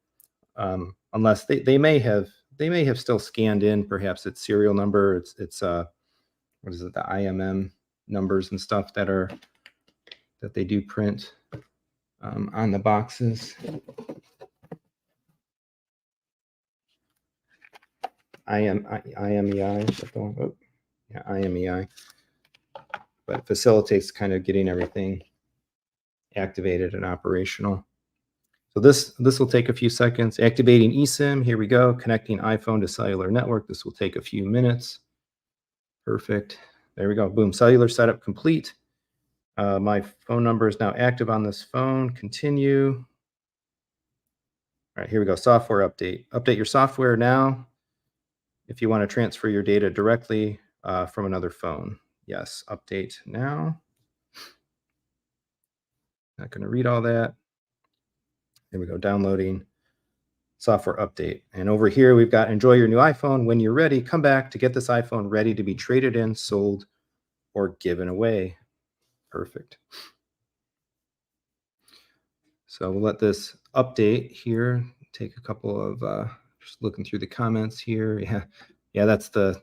Unless they may have still scanned in perhaps its serial number, its what is it, the IMM numbers and stuff that they do print on the boxes. IMEI, is that the one? Oh, yeah, IMEI. But it facilitates kind of getting everything activated and operational. So this will take a few seconds. Activating eSIM, here we go. Connecting iPhone to cellular network. This will take a few minutes. Perfect. There we go. Boom, cellular setup complete. My phone number is now active on this phone. Continue. All right, here we go. Software update. Update your software now if you want to transfer your data directly from another phone. Yes, update now. Not going to read all that. There we go, downloading software update. And over here, we've got enjoy your new iPhone. When you're ready, come back to get this iPhone ready to be traded in, sold, or given away. Perfect. So we'll let this update here. Take a couple of, just looking through the comments here. Yeah, that's the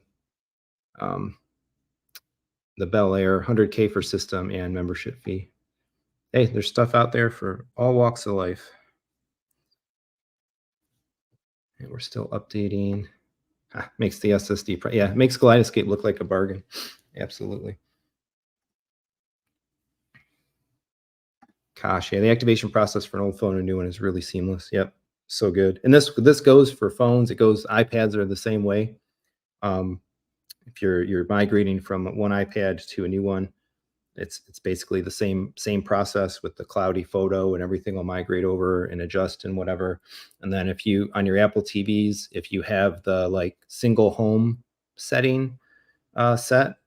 Bel Air 100K for system and membership fee. Hey, there's stuff out there for all walks of life. And we're still updating. Makes the SSD, yeah, makes Kaleidoscape look like a bargain. Absolutely. Gosh, yeah, the activation process for an old phone and a new one is really seamless. Yep, so good. And this goes for phones. It goes, iPads are the same way. If you're migrating from one iPad to a new one, it's basically the same process with the cloudy photo, and everything will migrate over and adjust and whatever. And then if you, on your Apple TVs, if you have the like single home setting set,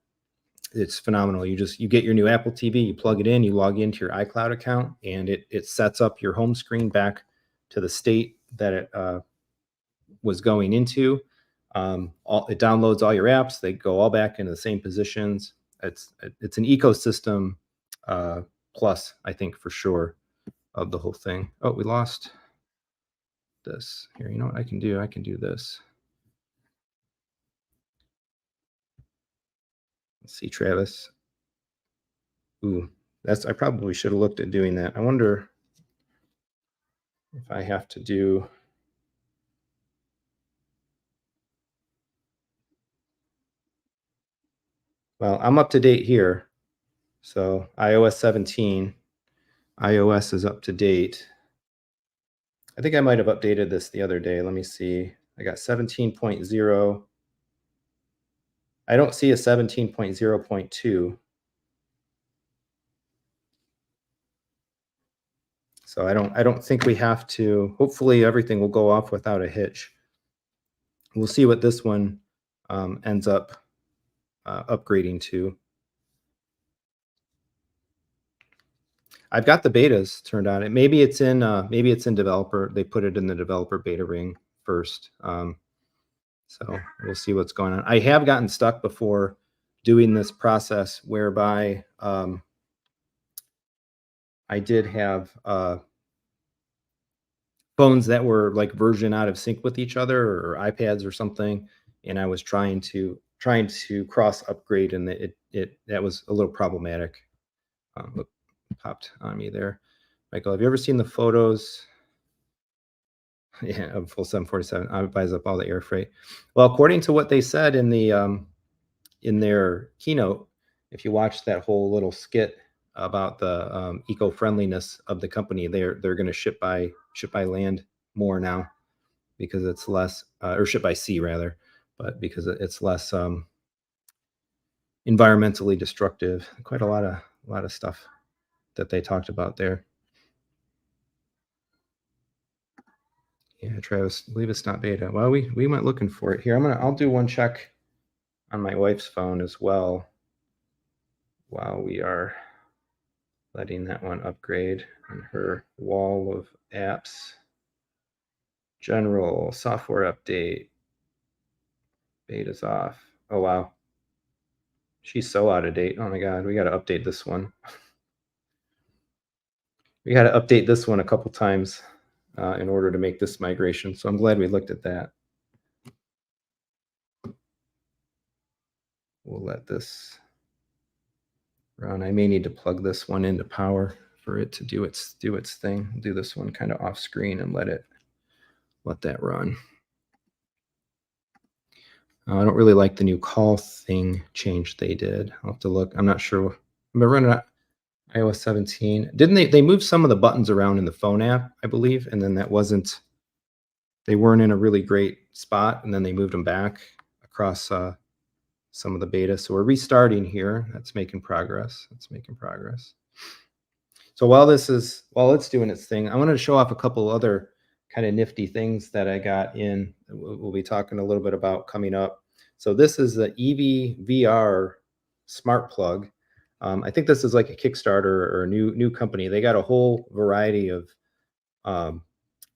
it's phenomenal. You get your new Apple TV, you plug it in, you log into your iCloud account, and it sets up your home screen back to the state that it was going into. It downloads all your apps. They go all back into the same positions. It's an ecosystem plus, I think, for sure, of the whole thing. Oh, we lost this here. You know what I can do? I can do this. Let's see, Travis. Ooh, I probably should have looked at doing that. I wonder if I have to do. Well, I'm up to date here. So iOS 17, iOS is up to date. I think I might have updated this the other day. Let me see. I got 17.0. I don't see a 17.0.2. So I don't think we have to. Hopefully everything will go off without a hitch. We'll see what this one ends up upgrading to. I've got the betas turned on. Maybe it's in developer. They put it in the developer beta ring first. So we'll see what's going on. I have gotten stuck before doing this process whereby I did have phones that were like version out of sync with each other, or iPads or something, and I was trying to cross upgrade, and that was a little problematic. Look, popped on me there. Michael, have you ever seen the photos? Yeah, of full 747. It buys up all the air freight. Well, according to what they said in their keynote, if you watch that whole little skit about the eco-friendliness of the company, they're going to ship by land more now, because it's less, or ship by sea rather, but because it's less environmentally destructive. Quite a lot of stuff that they talked about there. Yeah, Travis, I believe it's not beta. Well, we went looking for it here. I'll do one check on my wife's phone as well while we are letting that one upgrade on her wall of apps. General software update. Beta's off. Oh wow. She's so out of date. Oh my god, we got to update this one. We got to update this one a couple times in order to make this migration. So I'm glad we looked at that. we'll let this run. I may need to plug this one into power for it to do its thing. I'll do this one kind of off screen and let that run. I don't really like the new call thing change they did. I'll have to look. I'm not sure. I'm running iOS 17. Didn't they moved some of the buttons around in the phone app, I believe, and then they weren't in a really great spot, and then they moved them back across some of the beta. So we're restarting here. That's making progress. So while it's doing its thing, I wanted to show off a couple other kind of nifty things that I got in. We'll be talking a little bit about coming up. So this is the EV-VR smart plug. I think this is like a Kickstarter or a new company. They got a whole variety of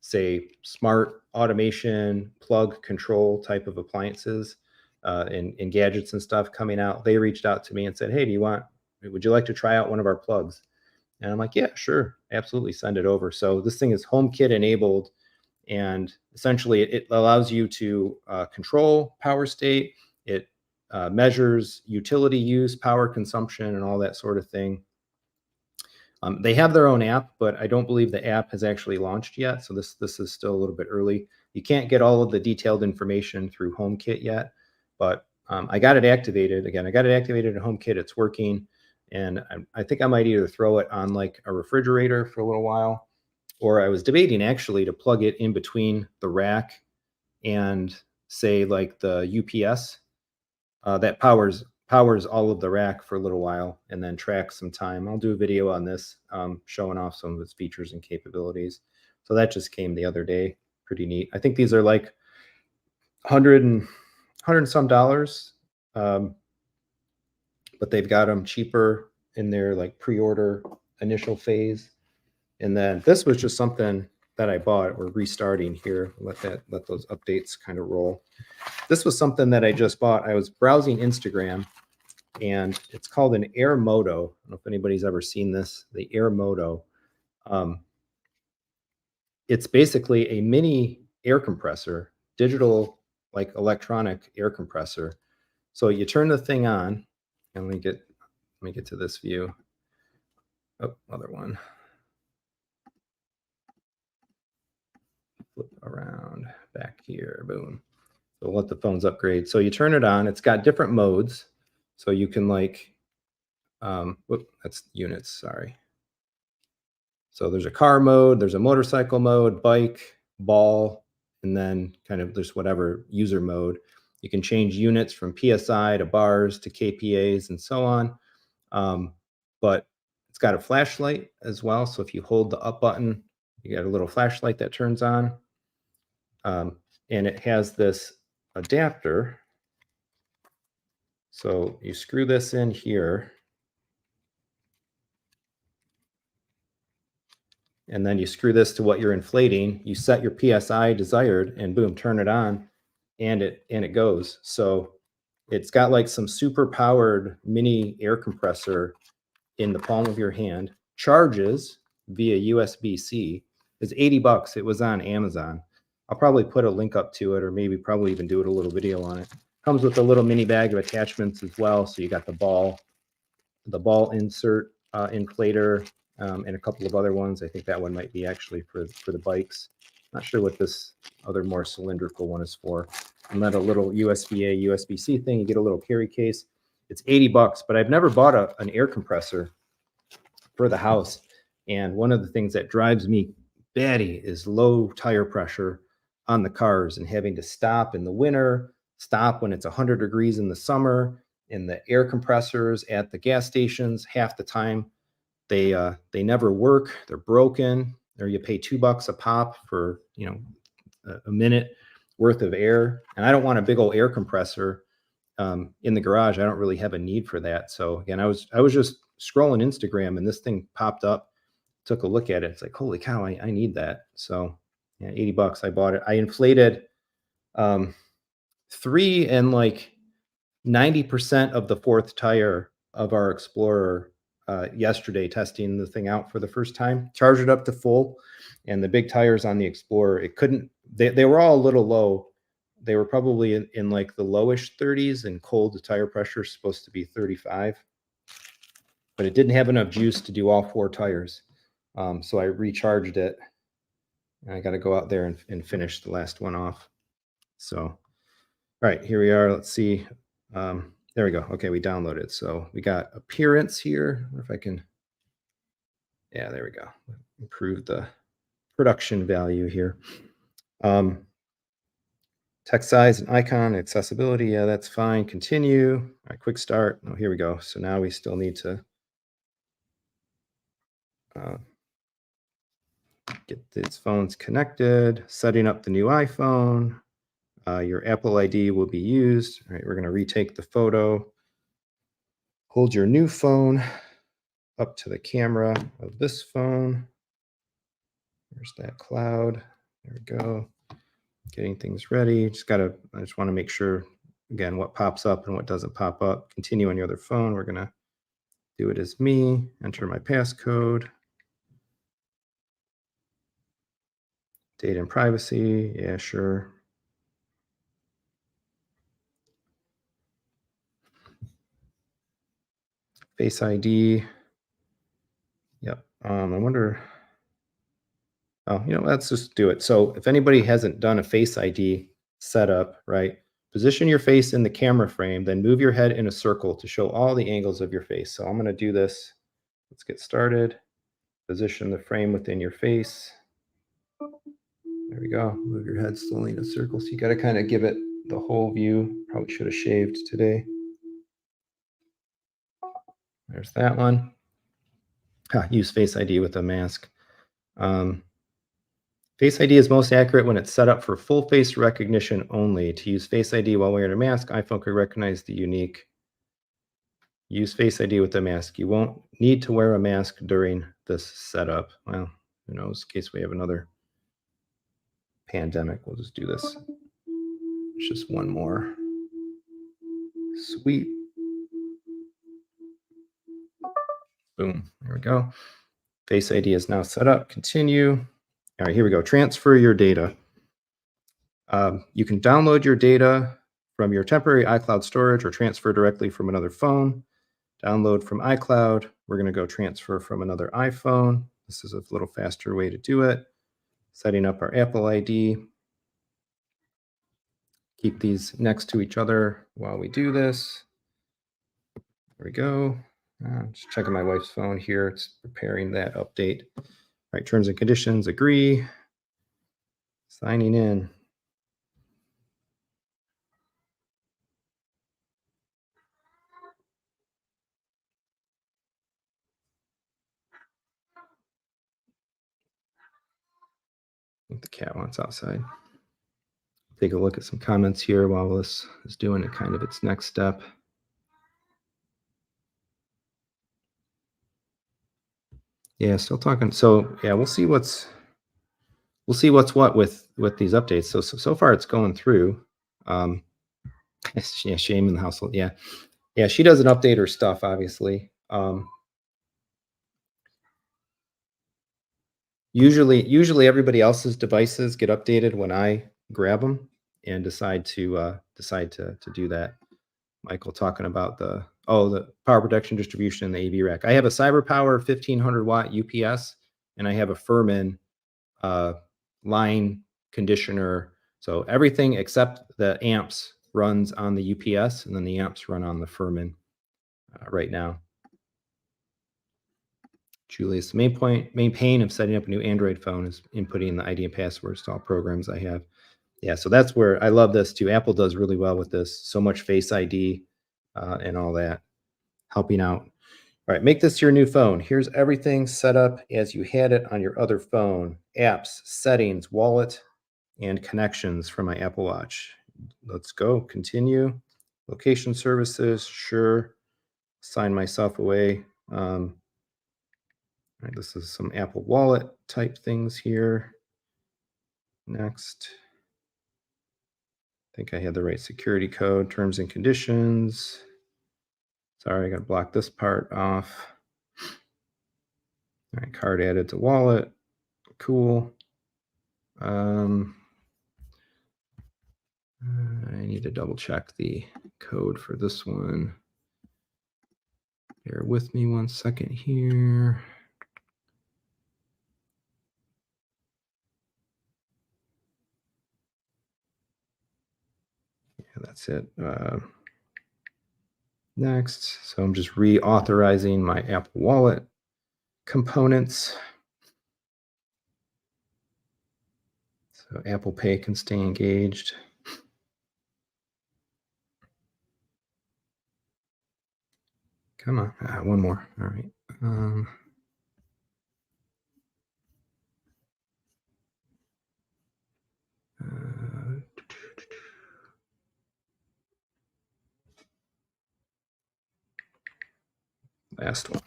say smart automation plug control type of appliances and gadgets and stuff coming out. They reached out to me and said, hey, would you like to try out one of our plugs? And I'm like, yeah, sure, absolutely, send it over. So this thing is HomeKit enabled, and essentially it allows you to control power state. It measures utility use, power consumption, and all that sort of thing. They have their own app, but I don't believe the app has actually launched yet. So this is still a little bit early. You can't get all of the detailed information through HomeKit yet, but I got it activated. Again, I got it activated in HomeKit. It's working. And I think I might either throw it on like a refrigerator for a little while, or I was debating actually to plug it in between the rack and say like the UPS that powers all of the rack for a little while and then track some time. I'll do a video on this showing off some of its features and capabilities. So that just came the other day. Pretty neat. I think these are like 100 and some dollars. But they've got them cheaper in their like pre-order initial phase. And then this was just something that I bought. We're restarting here. Let those updates kind of roll. This was something that I just bought. I was browsing Instagram, and it's called an Air Moto. I don't know if anybody's ever seen this, the Air Moto. It's basically a mini air compressor, digital, like electronic air compressor. So you turn the thing on, and let me get to this view. Oh, other one. Flip around back here, boom. So let the phones upgrade. So you turn it on, it's got different modes. So you can like, that's units, sorry. So there's a car mode, there's a motorcycle mode, bike, ball, and then kind of there's whatever user mode. You can change units from PSI to bars to KPAs and so on. But it's got a flashlight as well. So if you hold the up button, you got a little flashlight that turns on. And it has this adapter. So you screw this in here. And then you screw this to what you're inflating. You set your PSI desired and boom, turn it on and it goes. So it's got like some super powered mini air compressor in the palm of your hand, charges via USB-C. It's $80. It was on Amazon. I'll probably put a link up to it, or maybe probably even do a little video on it. Comes with a little mini bag of attachments as well. So you got the ball insert inflator, and a couple of other ones. I think that one might be actually for the bikes. Not sure what this other more cylindrical one is for. And then a little USB-A, USB-C thing. You get a little carry case. It's $80, but I've never bought an air compressor for the house. And one of the things that drives me batty is low tire pressure on the cars and having to stop in the winter, stop when it's 100 degrees in the summer. And the air compressors at the gas stations, half the time, they never work. They're broken, or you pay $2 a pop for a minute worth of air. And I don't want a big old air compressor in the garage. I don't really have a need for that. So again, I was just scrolling Instagram and this thing popped up, took a look at it. It's like, holy cow, I need that. So yeah, $80, I bought it. I inflated 3 and like 90% of the fourth tire of our Explorer yesterday, testing the thing out for the first time. Charged it up to full, and the big tires on the Explorer, they were all a little low they were probably in like the lowish 30s, and cold, the tire pressure is supposed to be 35. But it didn't have enough juice to do all 4 tires. So I recharged it. And I got to go out there and finish the last one off. So, all right, here we are. Let's see. There we go. Okay, we downloaded. So we got appearance here. If I can, yeah, there we go. Improve the production value here. Text size and icon, accessibility, yeah, that's fine. Continue. All right, quick start. Oh, here we go. So now we still need to get these phones connected, setting up the new iPhone. Your Apple ID will be used. All right, we're going to retake the photo. Hold your new phone up to the camera of this phone. There's that cloud. There we go. Getting things ready. I just want to make sure, again, what pops up and what doesn't pop up. Continue on your other phone. We're going to do it as me. Enter my passcode. Data and privacy. Yeah, sure. Face ID. Yep. I wonder. Oh, let's just do it. So if anybody hasn't done a Face ID setup, right? Position your face in the camera frame, then move your head in a circle to show all the angles of your face. So I'm going to do this. Let's get started. Position the frame within your face. There we go. Move your head slowly in a circle. So you got to kind of give it the whole view. Probably should have shaved today. There's that one. Use Face ID with a mask. Face ID is most accurate when it's set up for full face recognition only. To use Face ID while wearing a mask, iPhone could recognize the unique. Use Face ID with the mask. You won't need to wear a mask during this setup. Well, who knows? In case we have another pandemic, we'll just do this. It's just one more. Sweet. Boom. There we go. Face ID is now set up. Continue. All right, here we go. Transfer your data. You can download your data from your temporary iCloud storage or transfer directly from another phone. Download from iCloud. We're going to go transfer from another iPhone. This is a little faster way to do it. Setting up our Apple ID. Keep these next to each other while we do this. There we go. Just checking my wife's phone here. It's preparing that update. All right, terms and conditions, agree. Signing in. What the cat wants outside. Take a look at some comments here while this is doing it, kind of its next step. Yeah, still talking. So yeah, we'll see what's what with these updates. So far it's going through. Yeah, shame in the household. Yeah, she doesn't update her stuff, obviously. Usually everybody else's devices get updated when I grab them and decide to do that. Michael talking about the power protection distribution in the AV rack. I have a CyberPower 1500 watt UPS, and I have a Furman line conditioner. So everything except the amps runs on the UPS, and then the amps run on the Furman right now. Julius, the main pain of setting up a new Android phone is inputting the ID and passwords to all programs I have. Yeah, so that's where I love this too. Apple does really well with this. So much Face ID and all that, helping out. All right, make this your new phone. Here's everything set up as you had it on your other phone. Apps, settings, wallet, and connections from my Apple Watch. Let's go. Continue. Location services, sure. Sign myself away. All right, this is some Apple Wallet type things here. Next. I think I had the right security code, terms and conditions. Sorry, I got to block this part off. All right, card added to wallet. Cool. I need to double check the code for this one. Bear with me 1 second here. Yeah, that's it. Next. So I'm just reauthorizing my Apple Wallet components. So Apple Pay can stay engaged. Come on. One more. All right. Uh, Last one.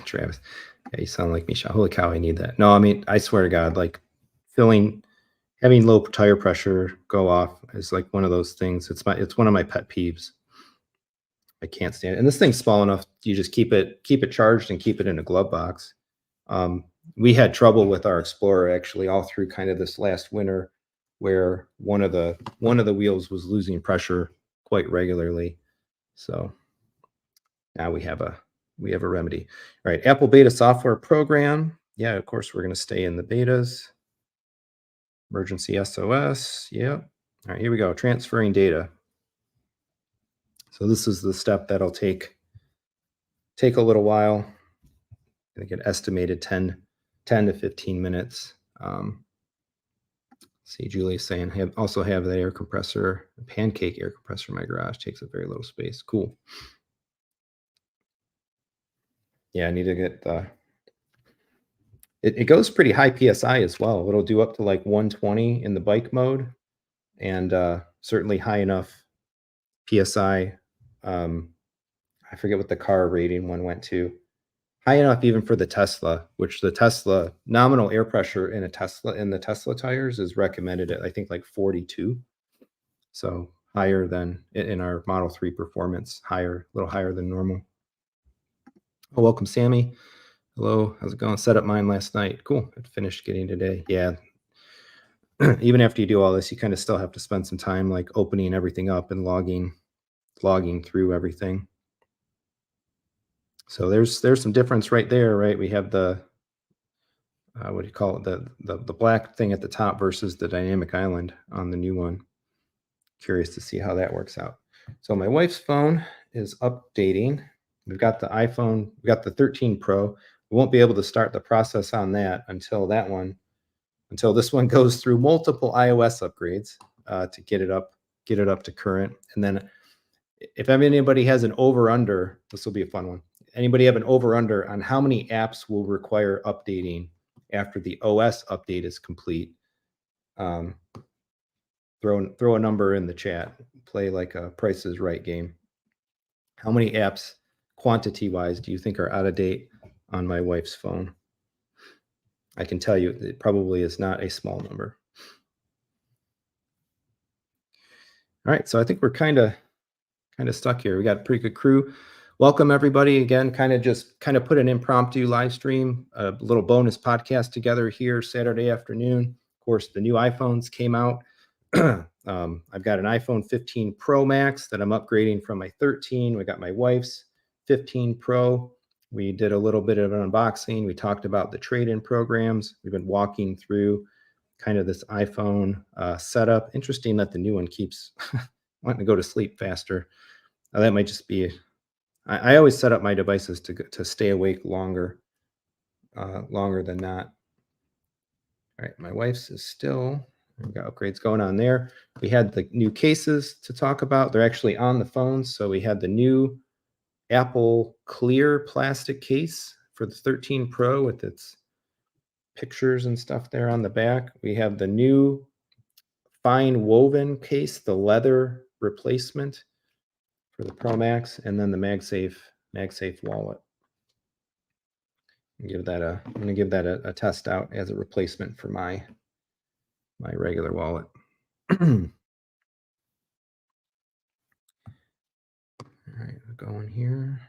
Travis. Yeah, you sound like Misha. Holy cow, I need that. No, I mean, I swear to God, like having low tire pressure go off is like one of those things. It's one of my pet peeves. I can't stand it. And this thing's small enough. You just keep it charged and keep it in a glove box. Um, we had trouble with our Explorer actually all through kind of this last winter, where one of the wheels was losing pressure quite regularly. So now we have a remedy. All right, Apple Beta software program. Yeah, of course we're going to stay in the betas. Emergency SOS. Yep. All right, here we go. Transferring data. So this is the step that'll take a little while. I think an estimated 10 to 15 minutes. See, Julie's saying, also have the air compressor, a pancake air compressor in my garage. Takes up very little space. Cool. Yeah, I need to get the. It goes pretty high PSI as well. It'll do up to like 120 in the bike mode, and certainly high enough PSI. I forget what the car rating one went to. High enough even for the Tesla, which the Tesla nominal air pressure in the Tesla tires is recommended at I think like 42. So higher than in our Model 3 Performance, a little higher than normal. Oh, welcome, Sammy. Hello, how's it going? Set up mine last night. Cool. I finished getting today. Yeah. Even after you do all this, you kind of still have to spend some time like opening everything up and logging through everything. So there's some difference right there, right? We have the what do you call it? The black thing at the top versus the dynamic island on the new one. Curious to see how that works out. So my wife's phone is updating. We've got the iPhone, we got the 13 Pro. We won't be able to start the process on that until this one goes through multiple iOS upgrades to get it up to current. And then if anybody has an over under, this will be a fun one. Anybody have an over under on how many apps will require updating after the OS update is complete? Throw a number in the chat. Play like a Price is Right game. How many apps, quantity wise, do you think are out of date on my wife's phone? I can tell you it probably is not a small number. All right, so I think we're kind of stuck here. We got a pretty good crew. Welcome everybody again. Kind of put an impromptu live stream, a little bonus podcast together here Saturday afternoon. Of course, the new iPhones came out. I've got an iPhone 15 Pro Max that I'm upgrading from my 13. We got my wife's 15 Pro. We did a little bit of an unboxing. We talked about the trade-in programs. We've been walking through kind of this iPhone setup. Interesting that the new one keeps wanting to go to sleep faster. That might just be. I always set up my devices to stay awake longer than not. All right, my wife's is still. We've got upgrades going on there. We had the new cases to talk about. They're actually on the phones. So we had the new Apple clear plastic case for the 13 Pro with its pictures and stuff there on the back. We have the new fine woven case, the leather replacement for the Pro Max, and then the MagSafe wallet. I'm gonna give that a test out as a replacement for my regular wallet. All right, we're going here.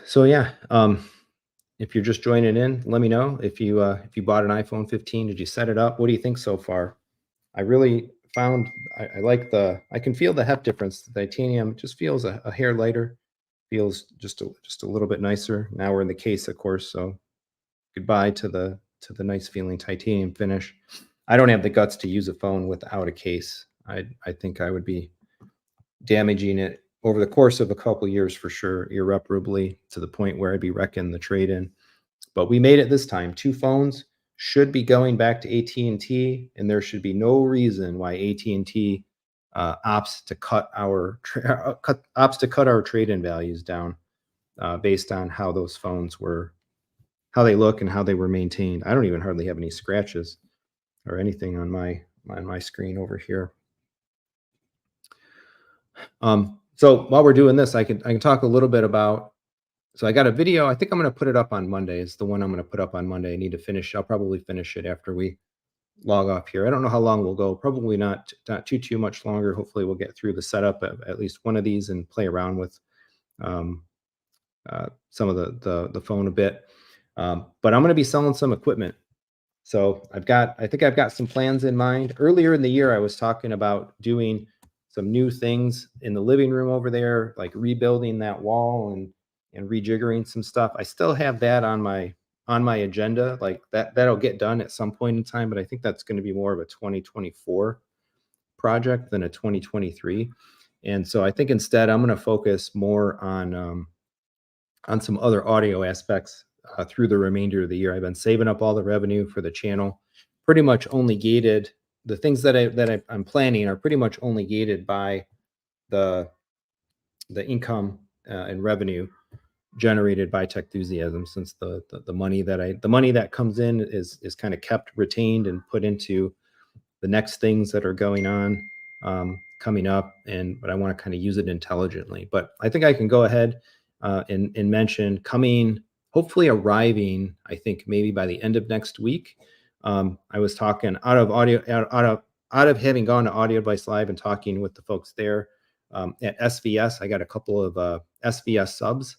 So yeah, If you're just joining in, let me know if you bought an iPhone 15. Did you set it up? What do you think so far? I really found I like I can feel the heft difference. The titanium just feels a hair lighter, feels just a little bit nicer. Now we're in the case, of course, so goodbye to the nice feeling titanium finish. I don't have the guts to use a phone without a case. I think I would be damaging it over the course of a couple of years for sure, irreparably, to the point where I'd be wrecking the trade-in. But we made it this time. Two phones should be going back to AT&T, and there should be no reason why AT&T opts to cut our trade-in values down based on how those phones were, how they look, and how they were maintained. I don't even hardly have any scratches or anything on my screen over here. So while we're doing this, I can talk a little bit about. So I got a video. I think I'm going to put it up on Monday. It's the one I'm going to put up on Monday. I need to finish. I'll probably finish it after we log off here. I don't know how long we'll go. Probably not too much longer. Hopefully we'll get through the setup of at least one of these and play around with some of the phone a bit. But I'm going to be selling some equipment. So I think I've got some plans in mind. Earlier in the year, I was talking about doing some new things in the living room over there, like rebuilding that wall and rejiggering some stuff. I still have that on my agenda. Like that'll get done at some point in time, but I think that's going to be more of a 2024 project than a 2023. And so I think instead I'm going to focus more on some other audio aspects through the remainder of the year. I've been saving up all the revenue for the channel, pretty much only gated. The things that I'm planning are pretty much only gated by the income and revenue generated by Techthusiasm, since the money that comes in is kind of kept retained and put into the next things that are going on coming up, but I want to kind of use it intelligently. But I think I can go ahead and mention hopefully arriving, I think maybe by the end of next week. I was talking out of having gone to Audio Advice Live and talking with the folks there at SVS. I got a couple of SVS subs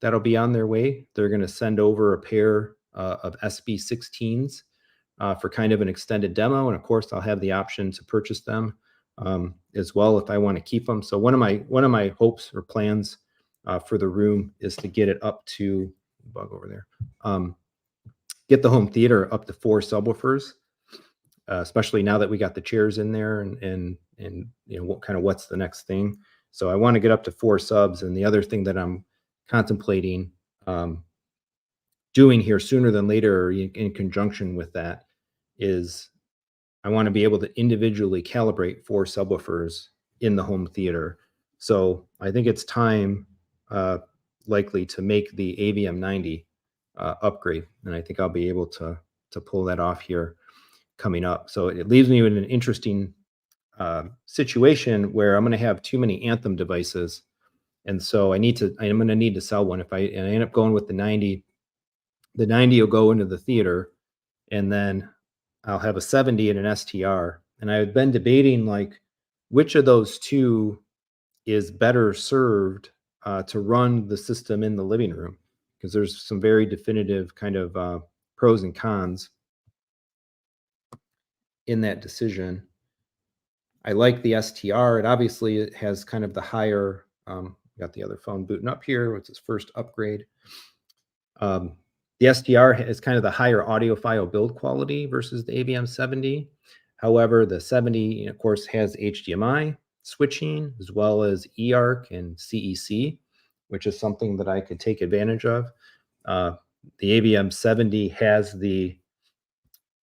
that'll be on their way. They're going to send over a pair of SB16s for kind of an extended demo, and of course, I'll have the option to purchase them as well if I want to keep them. So one of my hopes or plans for the room is to get it up to get the home theater up to 4 subwoofers, especially now that we got the chairs in there and what's the next thing. So I want to get up to 4 subs, and the other thing that I'm contemplating doing here sooner than later, or in conjunction with that, is I want to be able to individually calibrate 4 subwoofers in the home theater. So I think it's time likely to make the AVM 90 upgrade, and I think I'll be able to pull that off here coming up. So it leaves me in an interesting situation where I'm going to have too many Anthem devices, and so I'm going to need to sell one. If I end up going with the 90 will go into the theater, and then I'll have a 70 and an STR. And I've been debating like which of those two is better served to run the system in the living room, because there's some very definitive kind of pros and cons in that decision. I like the STR. It obviously has kind of the higher, got the other phone booting up here. It's its first upgrade. The STR is kind of the higher audiophile build quality versus the AVM 70. However, the 70, of course, has HDMI switching as well as eARC and CEC, which is something that I could take advantage of. The AVM 70 has the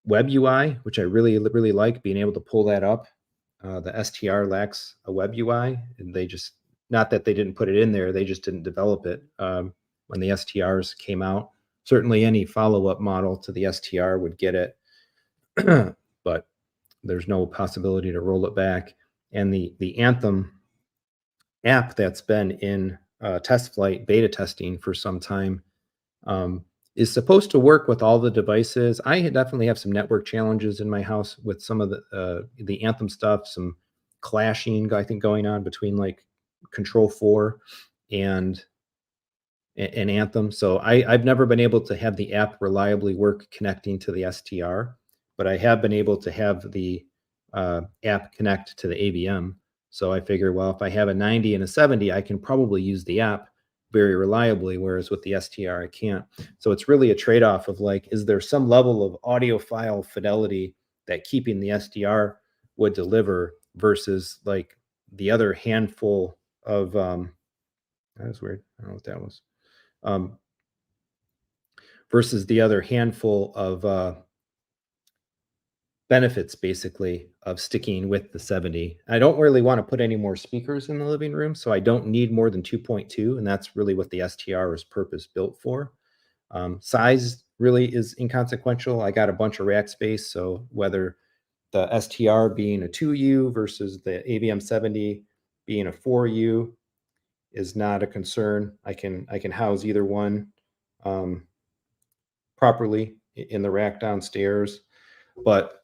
web UI, which I really, really like, being able to pull that up. The STR lacks a web UI, and not that they didn't put it in there, they just didn't develop it when the STRs came out. Certainly any follow-up model to the STR would get it, but there's no possibility to roll it back. And the Anthem app that's been in test flight beta testing for some time is supposed to work with all the devices. I definitely have some network challenges in my house with some of the Anthem stuff, some clashing, I think, going on between like Control 4 and an Anthem. So I've never been able to have the app reliably work connecting to the STR, but I have been able to have the app connect to the AVM. So I figure, well, if I have a 90 and a 70, I can probably use the app very reliably, whereas with the STR, I can't. So it's really a trade-off of like, is there some level of audiophile fidelity that keeping the SDR would deliver versus like the other handful of that was weird. I don't know what that was. Um, versus the other handful of benefits basically of sticking with the 70. I don't really want to put any more speakers in the living room, so I don't need more than 2.2, and that's really what the STR is purpose built for. Size really is inconsequential. I got a bunch of rack space, so whether the STR being a 2U versus the AVM 70 being a 4U is not a concern. I can house either one properly in the rack downstairs. But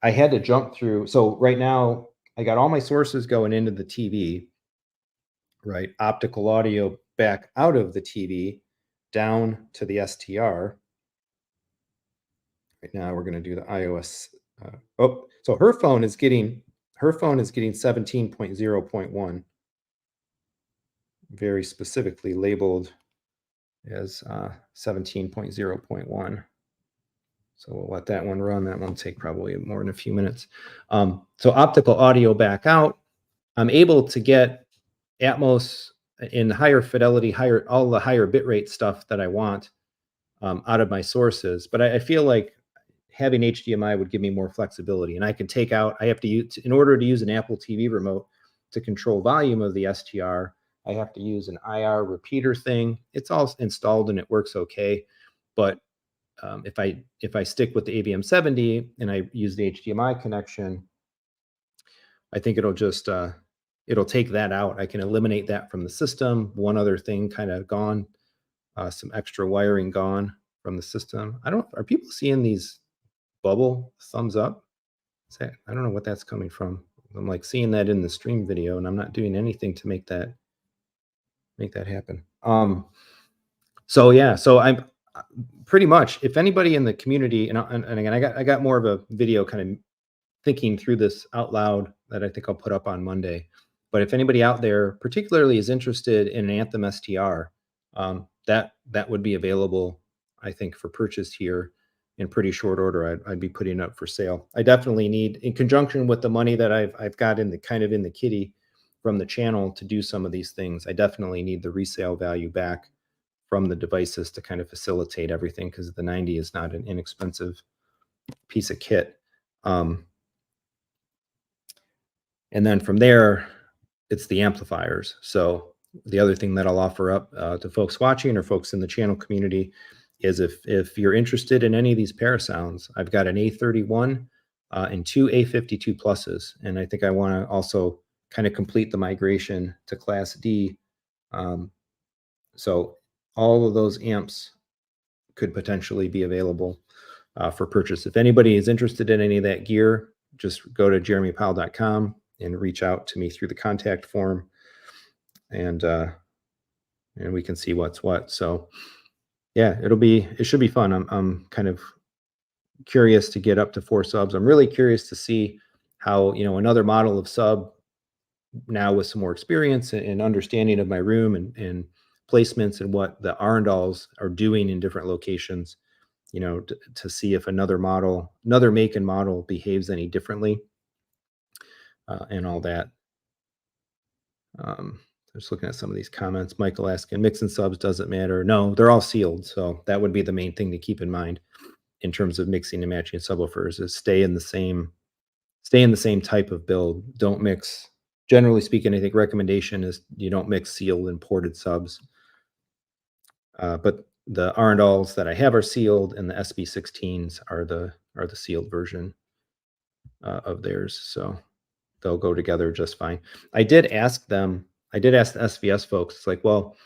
I had to jump through. So right now, I got all my sources going into the TV, right? Optical audio back out of the TV down to the STR. Right now, we're going to do the iOS. So her phone is getting 17.0.1, very specifically labeled as 17.0.1. So we'll let that one run. That won't take probably more than a few minutes. So optical audio back out. I'm able to get Atmos in higher fidelity, all the higher bitrate stuff that I want out of my sources. But I feel like having HDMI would give me more flexibility, and I can take out. I have to use, in order to use an Apple TV remote to control volume of the STR, I have to use an IR repeater thing. It's all installed and it works okay, but if I stick with the AVM 70 and I use the HDMI connection, I think it'll just it'll take that out. I can eliminate that from the system. One other thing kind of gone, some extra wiring gone from the system. Are people seeing these bubble thumbs up? I don't know what that's coming from. I'm like seeing that in the stream video, and I'm not doing anything to make that happen. So yeah, so I'm pretty much, if anybody in the community, and again, I got more of a video kind of thinking through this out loud that I think I'll put up on Monday. But if anybody out there particularly is interested in an Anthem STR, that would be available, I think, for purchase here in pretty short order. I'd be putting it up for sale. I definitely need, in conjunction with the money that I've got in the kitty from the channel to do some of these things, I definitely need the resale value back from the devices to kind of facilitate everything, because the 90 is not an inexpensive piece of kit. And then from there, it's the amplifiers. So the other thing that I'll offer up to folks watching or folks in the channel community is if you're interested in any of these parasounds, I've got an A31 and two A52 pluses. And I think I want to also kind of complete the migration to Class D. So all of those amps could potentially be available for purchase. If anybody is interested in any of that gear, just go to jeremypowell.com and reach out to me through the contact form, and we can see what's what. So yeah, it should be fun. I'm kind of curious to get up to 4 subs. I'm really curious to see how, another model of sub, now with some more experience and understanding of my room and placements and what the Arendals are doing in different locations, to see if another make and model behaves any differently, and all that. Just looking at some of these comments. Michael asking, mix and subs doesn't matter. No, they're all sealed. So that would be the main thing to keep in mind in terms of mixing and matching subwoofers, is stay in the same type of build. Don't mix. Generally speaking, I think recommendation is you don't mix sealed and ported subs. But the Arendals that I have are sealed, and the SB16s are the sealed version of theirs. So they'll go together just fine. I did ask the SVS folks, it's like, well,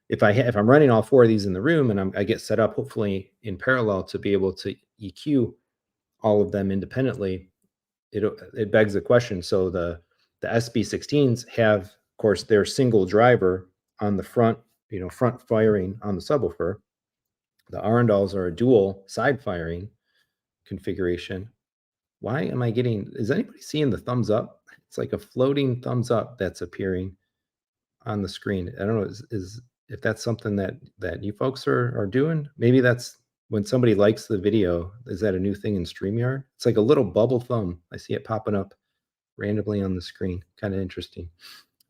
if I'm running all 4 of these in the room and I get set up hopefully in parallel to be able to EQ all of them independently, it begs the question. So the SB16s have, of course, their single driver on the front front firing on the subwoofer. The Arundels are a dual side firing configuration. Why am I getting, is anybody seeing the thumbs up? It's like a floating thumbs up that's appearing on the screen. I don't know, is if that's something that you folks are doing. Maybe that's when somebody likes the video. Is that a new thing in StreamYard? It's like a little bubble thumb. I see it popping up randomly on the screen. Kind of interesting.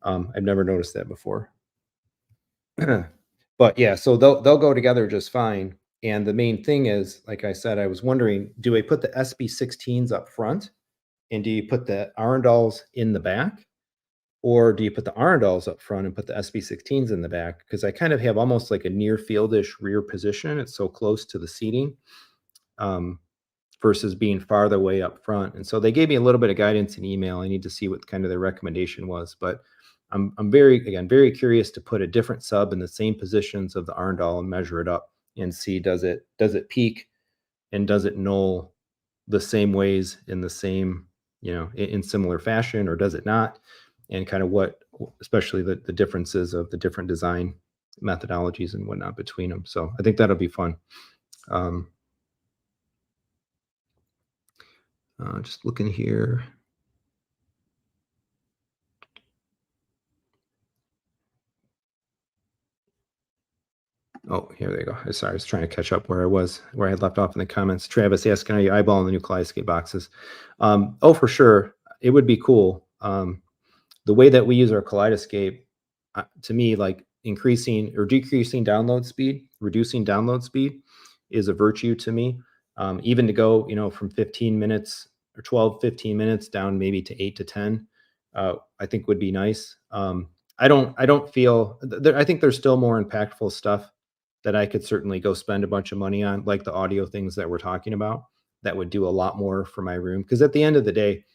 I've never noticed that before. But yeah, so they'll go together just fine. And the main thing is, like I said, I was wondering, do I put the SB16s up front, and do you put the Arundels in the back? Or do you put the Arundels up front and put the SB16s in the back? Because I kind of have almost like a near fieldish rear position. It's so close to the seating, um, versus being farther away up front. And so they gave me a little bit of guidance in email. I need to see what kind of their recommendation was. But I'm very curious to put a different sub in the same positions of the Arundel and measure it up and see, does it peak and does it null the same ways in the same, in similar fashion, or does it not? And kind of what, especially the differences of the different design methodologies and whatnot between them. So I think that'll be fun. Um, just looking here. Oh, here they go. Sorry, I was trying to catch up where I had left off in the comments. Travis asking, are you eyeballing the new Kaleidoscape boxes? Oh, for sure. It would be cool. The way that we use our Kaleidoscape, to me, like increasing or decreasing download speed, reducing download speed is a virtue to me. Even to go, from 15 minutes or 12, 15 minutes down maybe to 8 to 10, I think would be nice. I don't feel I think there's still more impactful stuff that I could certainly go spend a bunch of money on, like the audio things that we're talking about, that would do a lot more for my room. Because at the end of the day,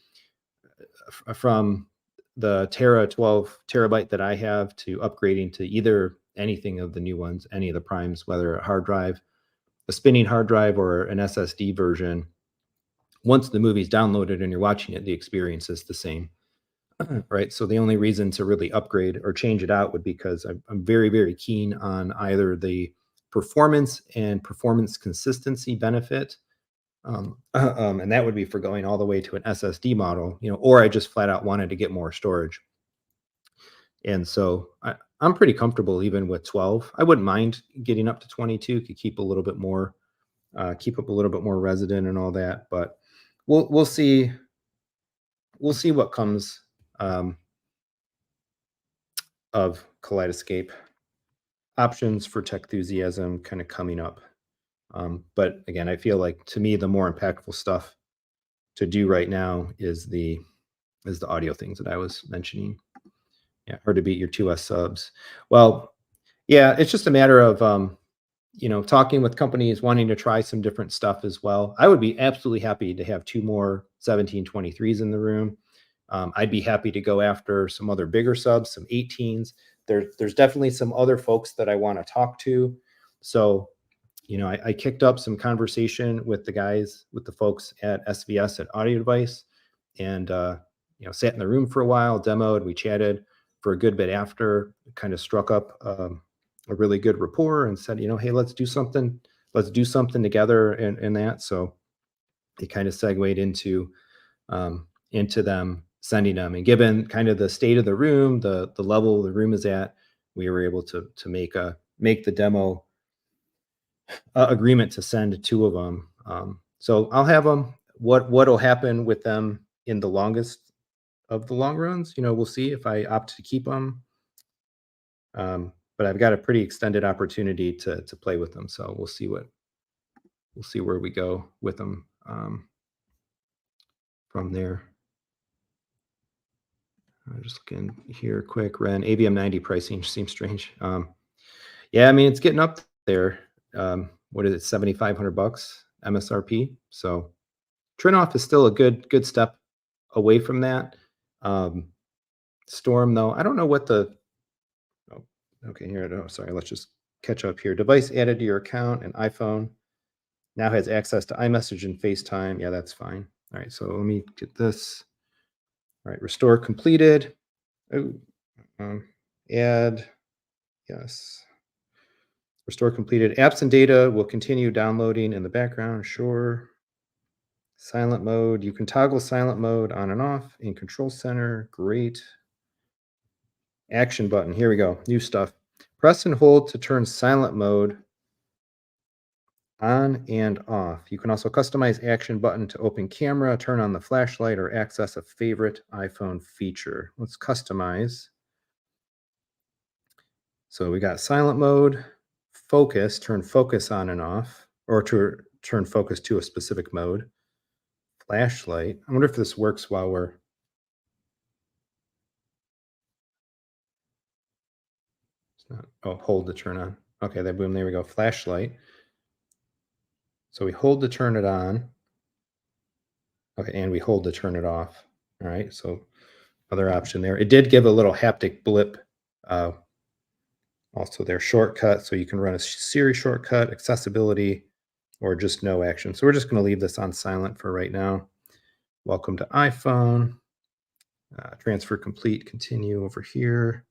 from the 12 terabyte that I have to upgrading to either anything of the new ones, any of the primes, whether a hard drive, a spinning hard drive, or an SSD version, once the movie's downloaded and you're watching it, the experience is the same. Right. So the only reason to really upgrade or change it out would be because I'm very, very keen on either the performance and performance consistency benefit. And that would be for going all the way to an SSD model, or I just flat out wanted to get more storage. And so I'm pretty comfortable even with 12. I wouldn't mind getting up to 22, could keep a little bit more, keep up a little bit more resident and all that. But we'll see. We'll see what comes, um, of Kaleidoscape options for Techthusiasm kind of coming up. But again, I feel like to me the more impactful stuff to do right now is the audio things that I was mentioning. Yeah, hard to beat your 2S subs. Well, yeah, it's just a matter of talking with companies, wanting to try some different stuff as well. I would be absolutely happy to have two more 1723s in the room. I'd be happy to go after some other bigger subs, some 18s. There's definitely some other folks that I want to talk to. So, I kicked up some conversation with the folks at SVS at Audio Device, and sat in the room for a while, demoed, we chatted for a good bit after, kind of struck up a really good rapport, and said, hey, let's do something together, and that. So it kind of segued into them sending them, and given kind of the state of the room, the level the room is at, we were able to make the demo agreement to send two of them. So I'll have them. What'll happen with them in the longest of the long runs? We'll see if I opt to keep them. But I've got a pretty extended opportunity to play with them, so we'll see where we go with them, from there. I'm just looking here quick. Ren AVM 90 pricing seems strange. Yeah, I mean it's getting up there. What is it? $7,500 MSRP. So Trinoff is still a good step away from that. Um, Storm though, I don't know what the. Oh, okay, here. Oh, sorry. Let's just catch up here. Device added to your account, and iPhone now has access to iMessage and FaceTime. Yeah, that's fine. All right, so let me get this. All right, restore completed. Oh, add. Yes. Restore completed. Apps and data will continue downloading in the background. Sure. Silent mode. You can toggle silent mode on and off in Control Center. Great. Action button. Here we go. New stuff. Press and hold to turn silent mode on and off. You can also customize action button to open camera, turn on the flashlight, or access a favorite iPhone feature. Let's customize. So we got silent mode, focus, turn focus on and off, or to turn focus to a specific mode. Flashlight. I wonder if this works while we're. It's not. Oh, hold to turn on. Okay, then boom, there we go. Flashlight. So we hold to turn it on. Okay, and we hold to turn it off. All right, so other option there. It did give a little haptic blip. Also their shortcut, so you can run a Siri shortcut, accessibility, or just no action. So we're just going to leave this on silent for right now. Welcome to iPhone. Transfer complete, continue over here.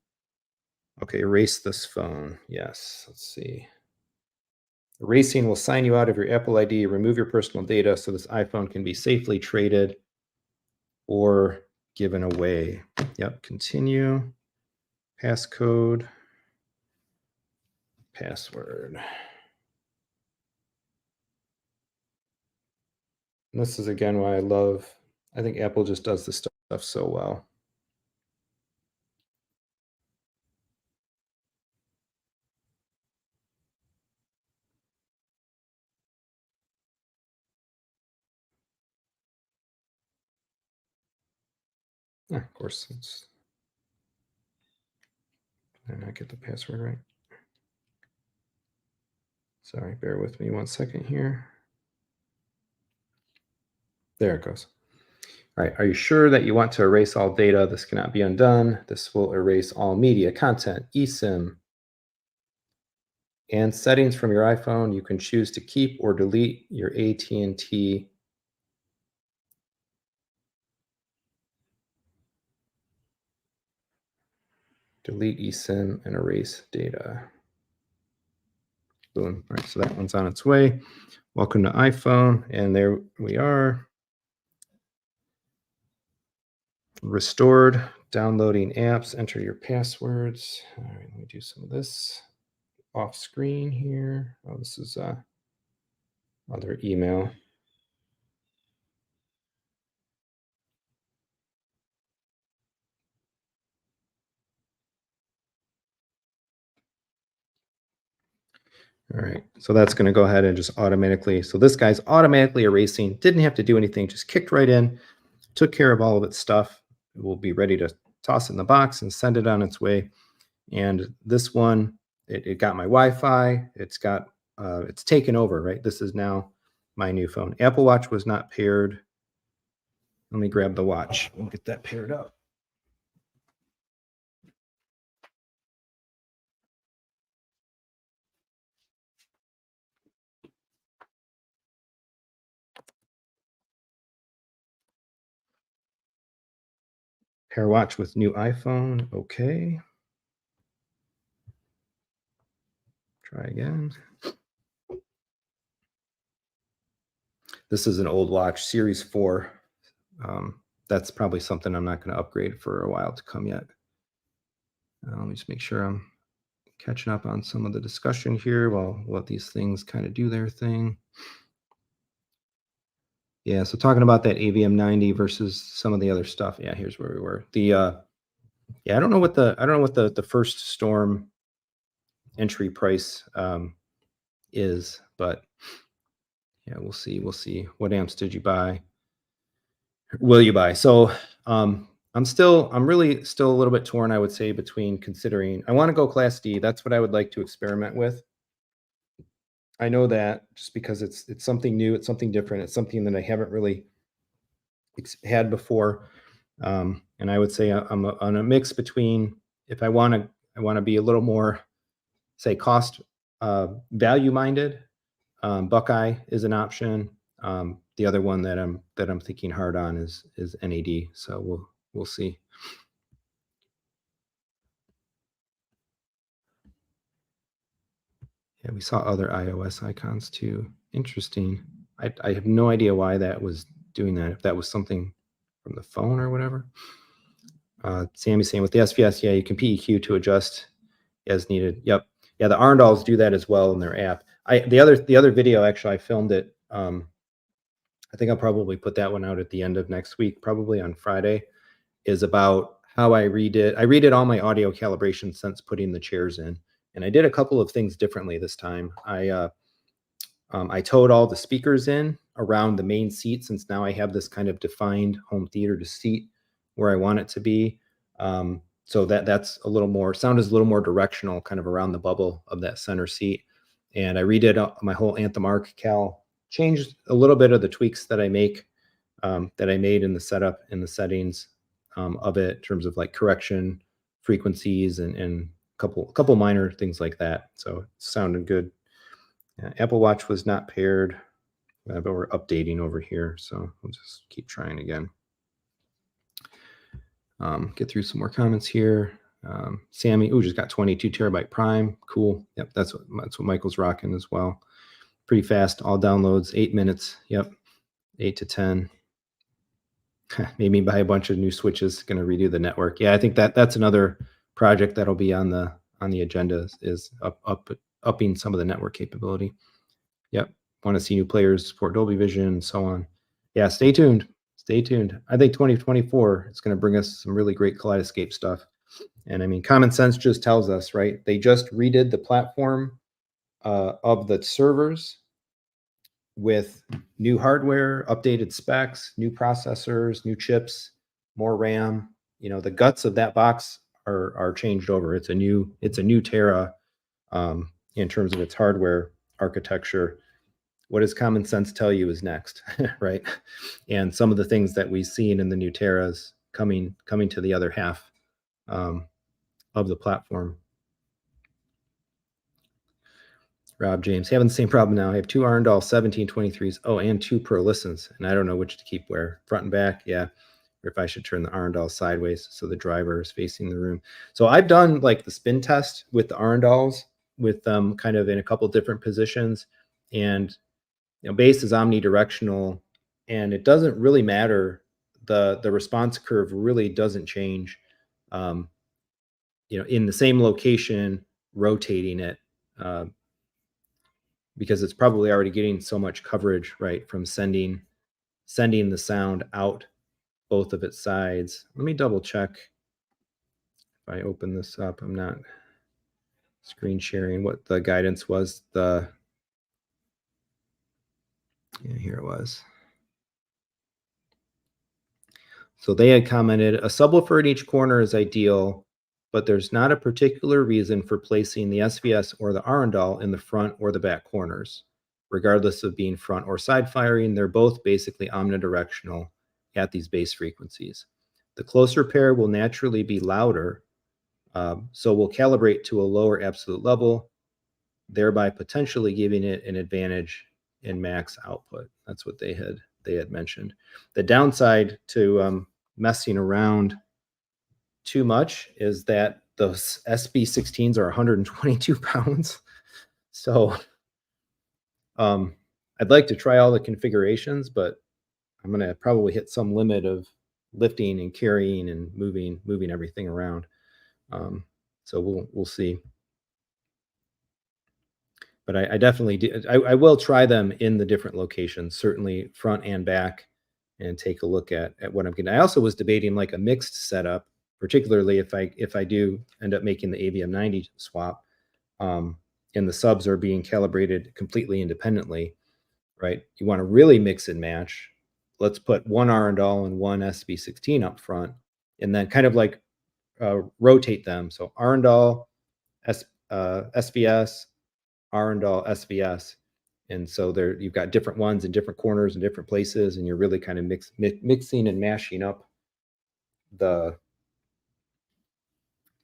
Okay, erase this phone. Yes, let's see. Erasing will sign you out of your Apple ID, remove your personal data so this iPhone can be safely traded or given away. Yep, continue. Passcode. Password. And this is again why I think Apple just does this stuff so well. Of course, did I not get the password right? Sorry, bear with me 1 second here. There it goes. All right, are you sure that you want to erase all data? This cannot be undone. This will erase all media, content, eSIM, and settings from your iPhone. You can choose to keep or delete your AT&T delete eSIM and erase data. Boom. All right, so that one's on its way. Welcome to iPhone, and there we are. Restored, downloading apps, enter your passwords. All right, let me do some of this off screen here. Oh, this is other email. All right, so that's going to go ahead and just automatically. So this guy's automatically erasing, didn't have to do anything, just kicked right in, took care of all of its stuff. It will be ready to toss it in the box and send it on its way. And this one, it got my Wi-Fi. It's taken over, right? This is now my new phone. Apple Watch was not paired. Let me grab the watch. We'll get that paired up. Pair watch with new iPhone. Okay. Try again. This is an old watch, Series 4. That's probably something I'm not going to upgrade for a while to come yet. Let me just make sure I'm catching up on some of the discussion here while let these things kind of do their thing. Yeah, so talking about that AVM 90 versus some of the other stuff. Yeah, here's where we were. I don't know what the first storm entry price is, but yeah, we'll see. We'll see. What amps did you buy? Will you buy? So I'm really still a little bit torn, I would say, between considering. I want to go Class D. That's what I would like to experiment with. I know that just because it's something new, it's something different, it's something that I haven't really had before. And I would say I'm on a mix between if I want to be a little more, say, cost value minded. Buckeye is an option. The other one that I'm thinking hard on is NAD. So we'll see. Yeah, we saw other iOS icons too. Interesting. I have no idea why that was doing that. If that was something from the phone or whatever. Sammy's saying with the SVS, yeah, you can PEQ to adjust as needed. Yep. Yeah, the Arndals do that as well in their app. The other video, actually, I filmed it. I think I'll probably put that one out at the end of next week, probably on Friday, is about how I redid. I redid all my audio calibration since putting the chairs in, and I did a couple of things differently this time. I towed all the speakers in around the main seat, since now I have this kind of defined home theater to seat where I want it to be. So that's a little more, sound is a little more directional, kind of around the bubble of that center seat. And I redid my whole Anthem Arc cal, changed a little bit of the tweaks that I made in the setup, in the settings of it, in terms of like correction, frequencies, and a couple minor things like that. So it sounded good. Apple Watch was not paired, but we're updating over here, so we'll just keep trying again. Get through some more comments here. Sammy, just got 22 terabyte Prime. Cool. Yep, that's what Michael's rocking as well. Pretty fast. All downloads, 8 minutes. Yep, 8 to 10. Made me buy a bunch of new switches. Going to redo the network. Yeah, I think that's another project that'll be on the agenda, is upping some of the network capability. Yep. Want to see new players support Dolby Vision and so on. Yeah, stay tuned. Stay tuned. I think 2024 is going to bring us some really great Kaleidoscape stuff. And I mean, common sense just tells us, right? They just redid the platform of the servers with new hardware, updated specs, new processors, new chips, more RAM. The guts of that box are changed over. It's a new Terra in terms of its hardware architecture. What does common sense tell you is next, right? And some of the things that we've seen in the new Terras coming to the other half of the platform. Rob James, having the same problem now. I have two Arndal 1723s. Oh, and two Pro Listens, and I don't know which to keep where, front and back. Yeah, or if I should turn the Arndal sideways so the driver is facing the room. So I've done like the spin test with the Arndals, with them kind of in a couple different positions, and bass is omnidirectional, and it doesn't really matter. The response curve really doesn't change. In the same location, rotating it. Because it's probably already getting so much coverage, right, from sending the sound out both of its sides. Let me double check. If I open this up, I'm not screen sharing what the guidance was. Here it was. So they had commented, a subwoofer in each corner is ideal, but there's not a particular reason for placing the SVS or the Arundel in the front or the back corners. Regardless of being front or side firing, they're both basically omnidirectional at these bass frequencies. The closer pair will naturally be louder, so we'll calibrate to a lower absolute level, thereby potentially giving it an advantage in max output. That's what they had mentioned. The downside to messing around too much is that those SB16s are 122 pounds. So I'd like to try all the configurations, but I'm going to probably hit some limit of lifting and carrying and moving everything around. So we'll see. But I definitely do. I will try them in the different locations, certainly front and back, and take a look at what I'm getting. I also was debating like a mixed setup, particularly if I do end up making the AVM90 swap, and the subs are being calibrated completely independently, right? You want to really mix and match. Let's put one Arundel and one SB16 up front, and then kind of like rotate them. So Arundel, SVS, Arundel, SVS. And so there you've got different ones in different corners and different places, and you're really kind of mixing and mashing up the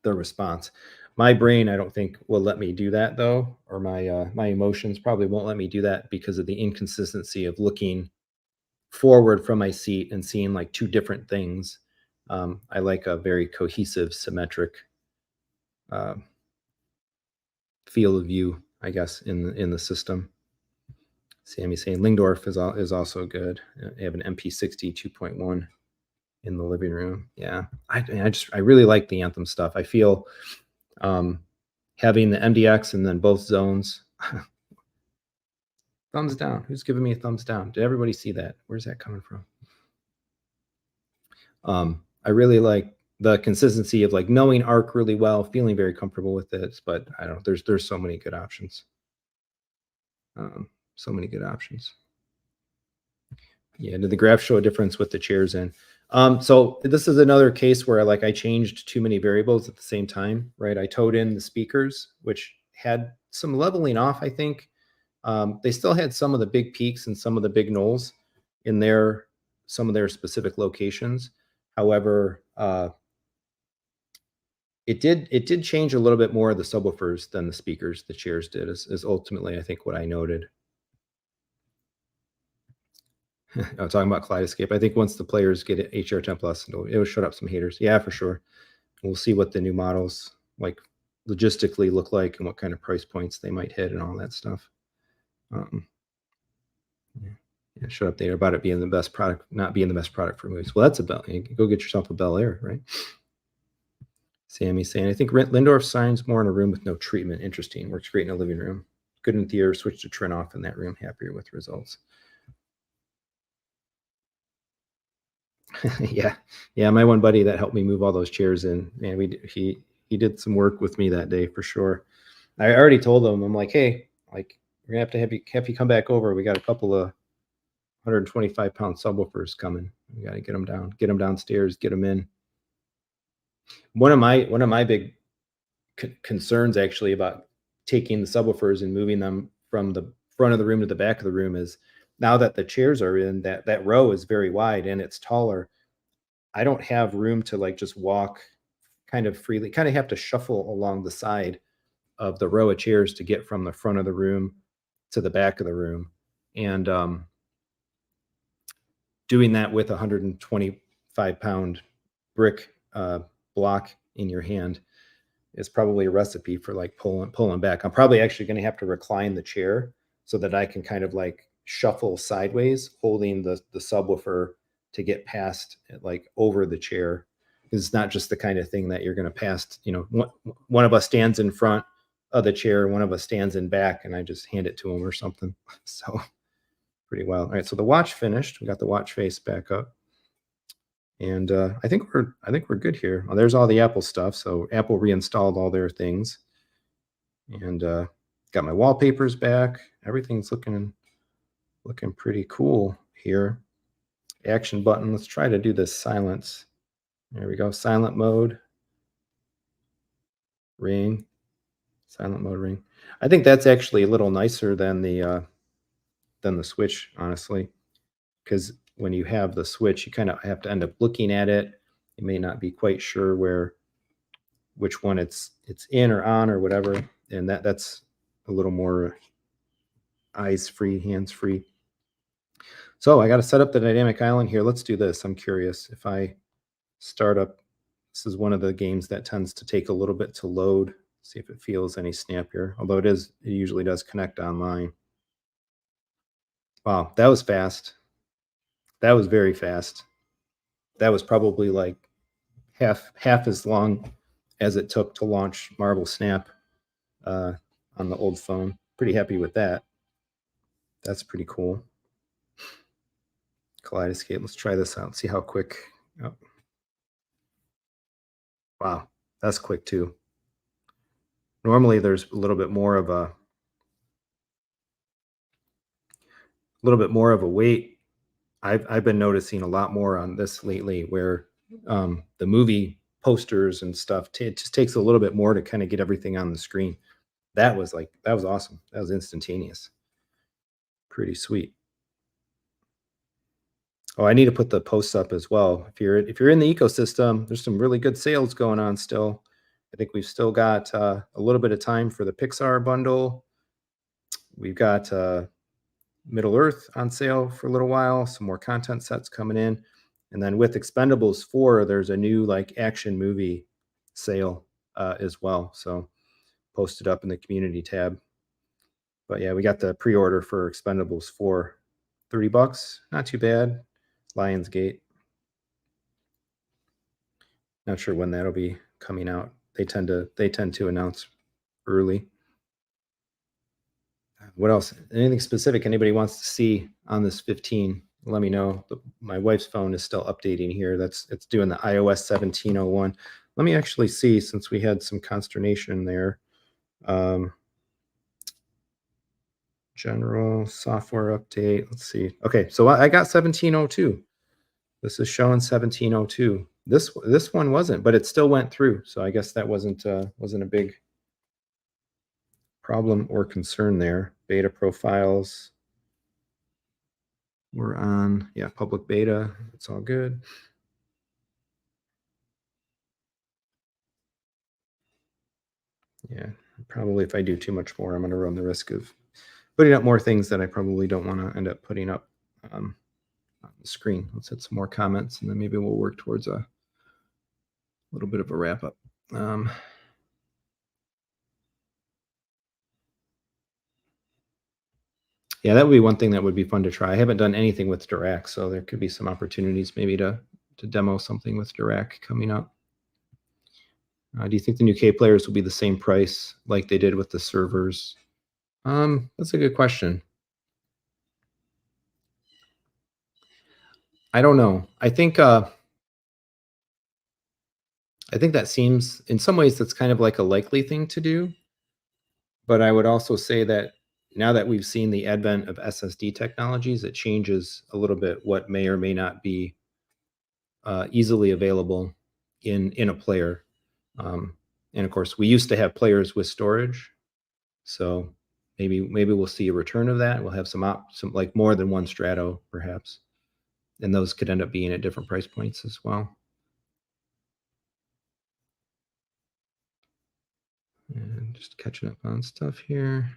response. My brain, I don't think, will let me do that though, or my emotions probably won't let me do that because of the inconsistency of looking forward from my seat and seeing like two different things. I like a very cohesive, symmetric field of view. I guess, in the system. Sammy's saying Lingdorf is also good. I have an MP60 2.1 in the living room. Yeah, I really like the Anthem stuff. I feel having the MDX and then both zones. Thumbs down. Who's giving me a thumbs down? Did everybody see that? Where's that coming from? I really like the consistency of like knowing ARC really well, feeling very comfortable with it. But I don't know. There's so many good options. So many good options. Yeah, did the graph show a difference with the chairs in? So this is another case where I changed too many variables at the same time, right? I towed in the speakers, which had some leveling off, I think. They still had some of the big peaks and some of the big knolls in some of their specific locations. However, it did change a little bit more of the subwoofers than the speakers, the chairs did, is ultimately, I think, what I noted. I'm talking about Kaleidoscape. I think once the players get HR10 Plus, it'll shut up some haters. Yeah, for sure. We'll see what the new models like logistically look like and what kind of price points they might hit and all that stuff. Yeah, shut up there about it being the best product, not being the best product for movies. Well, that's a Bel. Go get yourself a Bel Air, right? Sammy's saying, I think Lindorf signs more in a room with no treatment. Interesting. Works great in a living room. Good in theater. Switch to Trin off in that room. Happier with results. yeah, my one buddy that helped me move all those chairs in, man, he did some work with me that day for sure. I already told him, I'm like, hey, like we're gonna have you come back over. We got a couple of 125-pound subwoofers coming. We got to get them downstairs, get them in. One of my big concerns actually about taking the subwoofers and moving them from the front of the room to the back of the room is now that the chairs are in, that row is very wide and it's taller. I don't have room to like just walk kind of freely, kind of have to shuffle along the side of the row of chairs to get from the front of the room to the back of the room. And doing that with a 125-pound brick block in your hand is probably a recipe for like pulling back. I'm probably actually going to have to recline the chair so that I can kind of like shuffle sideways, holding the subwoofer to get past like over the chair. It's not just the kind of thing that you're going to pass. One of us stands in front of the chair, one of us stands in back, and I just hand it to him or something. So pretty wild. All right, so the watch finished. We got the watch face back up. And I think we're good here. Well, there's all the Apple stuff. So Apple reinstalled all their things, and got my wallpapers back. Everything's looking pretty cool here. Action button. Let's try to do this silence. There we go. Silent mode. Ring. Silent mode ring. I think that's actually a little nicer than the Switch, honestly, because when you have the Switch, you kind of have to end up looking at it. You may not be quite sure which one it's in or on or whatever, and that's a little more eyes free, hands free. So I got to set up the dynamic island here. Let's do this. I'm curious if I start up. This is one of the games that tends to take a little bit to load. See if it feels any snappier. Although it usually does connect online. Wow, that was fast. That was very fast. That was probably like half as long as it took to launch Marble Snap on the old phone. Pretty happy with that. That's pretty cool. Kaleidoscape. Let's try this out. See how quick. Oh. Wow, that's quick too. Normally, there's a little bit more of a wait. I've been noticing a lot more on this lately, where the movie posters and stuff it just takes a little bit more to kind of get everything on the screen. That was awesome. That was instantaneous. Pretty sweet. Oh, I need to put the posts up as well. If you're in the ecosystem, there's some really good sales going on still. I think we've still got a little bit of time for the Pixar bundle. We've got Middle Earth on sale for a little while. Some more content sets coming in, and then with Expendables 4, there's a new like action movie sale as well. So posted up in the community tab. But yeah, we got the pre-order for Expendables 4, $30, not too bad. Lionsgate. Not sure when that'll be coming out. They tend to announce early. What else? Anything specific anybody wants to see on this 15? Let me know. My wife's phone is still updating here. It's doing the iOS 17.01. Let me actually see, since we had some consternation there. General software update. Let's see. Okay, so I got 17.02. This is showing 17.02. This one wasn't, but it still went through. So I guess that wasn't a big problem or concern there. Beta profiles. We're on, yeah, public beta. It's all good. Yeah, probably if I do too much more, I'm going to run the risk of putting up more things that I probably don't want to end up putting up on the screen. Let's hit some more comments, and then maybe we'll work towards a little bit of a wrap up. Yeah, that would be one thing that would be fun to try. I haven't done anything with Dirac, so there could be some opportunities maybe to demo something with Dirac coming up. Do you think the new K players will be the same price like they did with the servers? That's a good question. I don't know. I think that seems, in some ways, that's kind of like a likely thing to do. But I would also say that now that we've seen the advent of SSD technologies, it changes a little bit what may or may not be easily available in a player. And of course, we used to have players with storage, so maybe we'll see a return of that. We'll have some like more than one Strato, perhaps, and those could end up being at different price points as well. And just catching up on stuff here.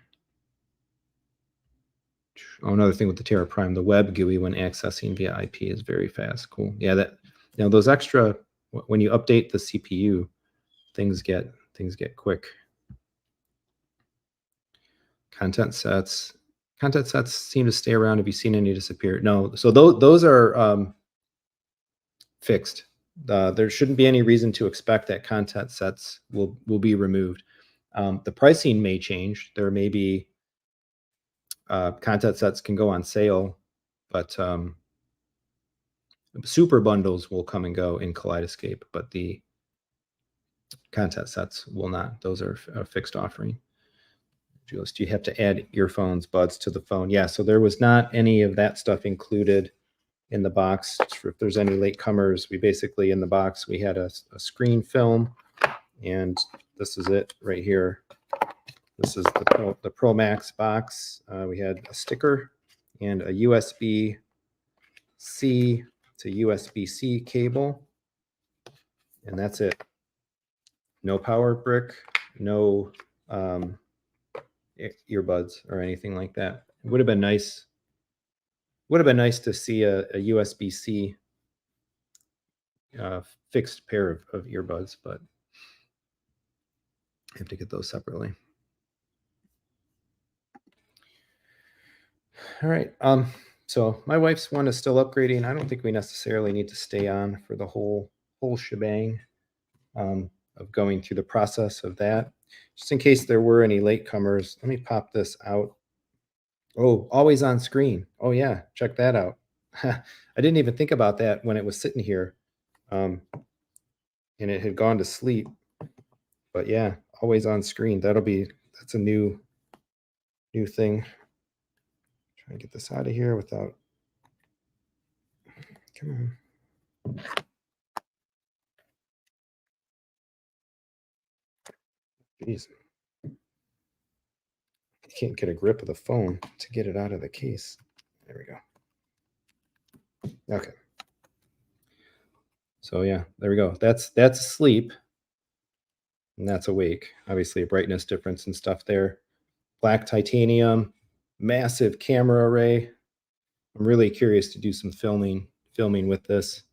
Oh, another thing with the Terra Prime, the web GUI when accessing via IP is very fast. Cool. Yeah, that, you know, those extra, when you update the CPU, things get quick. Content sets seem to stay around. Have you seen any disappear? No. So those are fixed. There shouldn't be any reason to expect that content sets will be removed. The pricing may change. There may be content sets can go on sale, but super bundles will come and go in Kaleidoscape, but the content sets will not. Those are a fixed offering. Jules, do you have to add earphones, buds to the phone? Yeah, so there was not any of that stuff included in the box. If there's any latecomers, we basically, in the box, we had a screen film, and this is it right here. This is the Pro Max box. We had a sticker and a USB-C to USB-C cable, and that's it. No power brick, no earbuds or anything like that. It would have been nice. Would have been nice to see a USB-C fixed pair of earbuds, but I have to get those separately. All right. So my wife's one is still upgrading. I don't think we necessarily need to stay on for the whole shebang of going through the process of that. Just in case there were any latecomers, let me pop this out. Oh, always on screen. Oh yeah, check that out. I didn't even think about that when it was sitting here, and it had gone to sleep. But yeah, always on screen. That's a new thing. Try and get this out of here without. Come on. Jeez. I can't get a grip of the phone to get it out of the case. There we go. Okay. So yeah, there we go. That's asleep, and that's awake. Obviously, a brightness difference and stuff there. Black titanium, massive camera array. I'm really curious to do some filming with this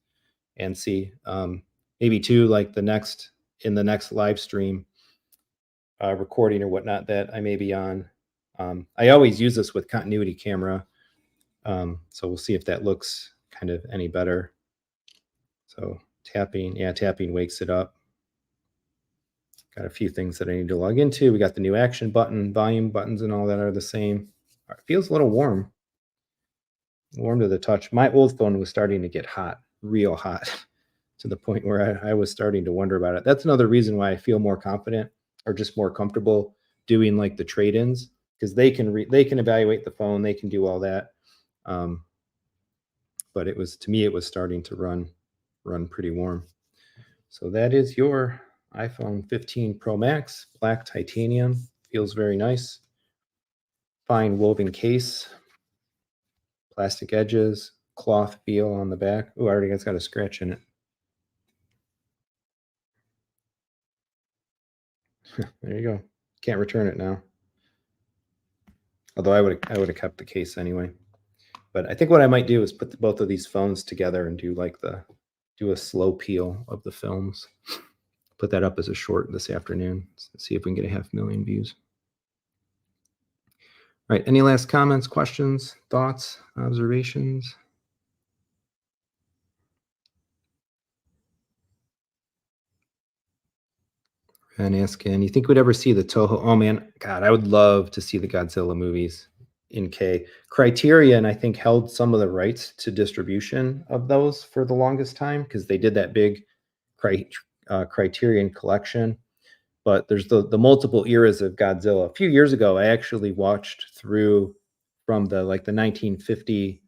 and see maybe too, like in the next live stream recording or whatnot that I may be on. I always use this with continuity camera. So we'll see if that looks kind of any better. So tapping, yeah, tapping wakes it up. Got a few things that I need to log into. We got the new action button, volume buttons, and all that are the same. It feels a little warm to the touch. My old phone was starting to get hot, real hot, to the point where I was starting to wonder about it. That's another reason why I feel more confident or just more comfortable doing like the trade-ins, because they can evaluate the phone, they can do all that. But it was, to me, it was starting to run pretty warm. So that is your iPhone 15 Pro Max, black titanium, feels very nice. Fine woven case, plastic edges, cloth feel on the back. Oh, I already got a scratch in it. There you go. Can't return it now. Although I would have kept the case anyway. But I think what I might do is put both of these phones together and do a slow peel of the films. Put that up as a short this afternoon. See if we can get 500,000 views. All right. Any last comments, questions, thoughts, observations? And asking, you think we'd ever see the Toho? Oh man, God, I would love to see the Godzilla movies in K. Criterion, I think, held some of the rights to distribution of those for the longest time because they did that big Criterion collection. But there's the multiple eras of Godzilla. A few years ago, I actually watched through from the 1950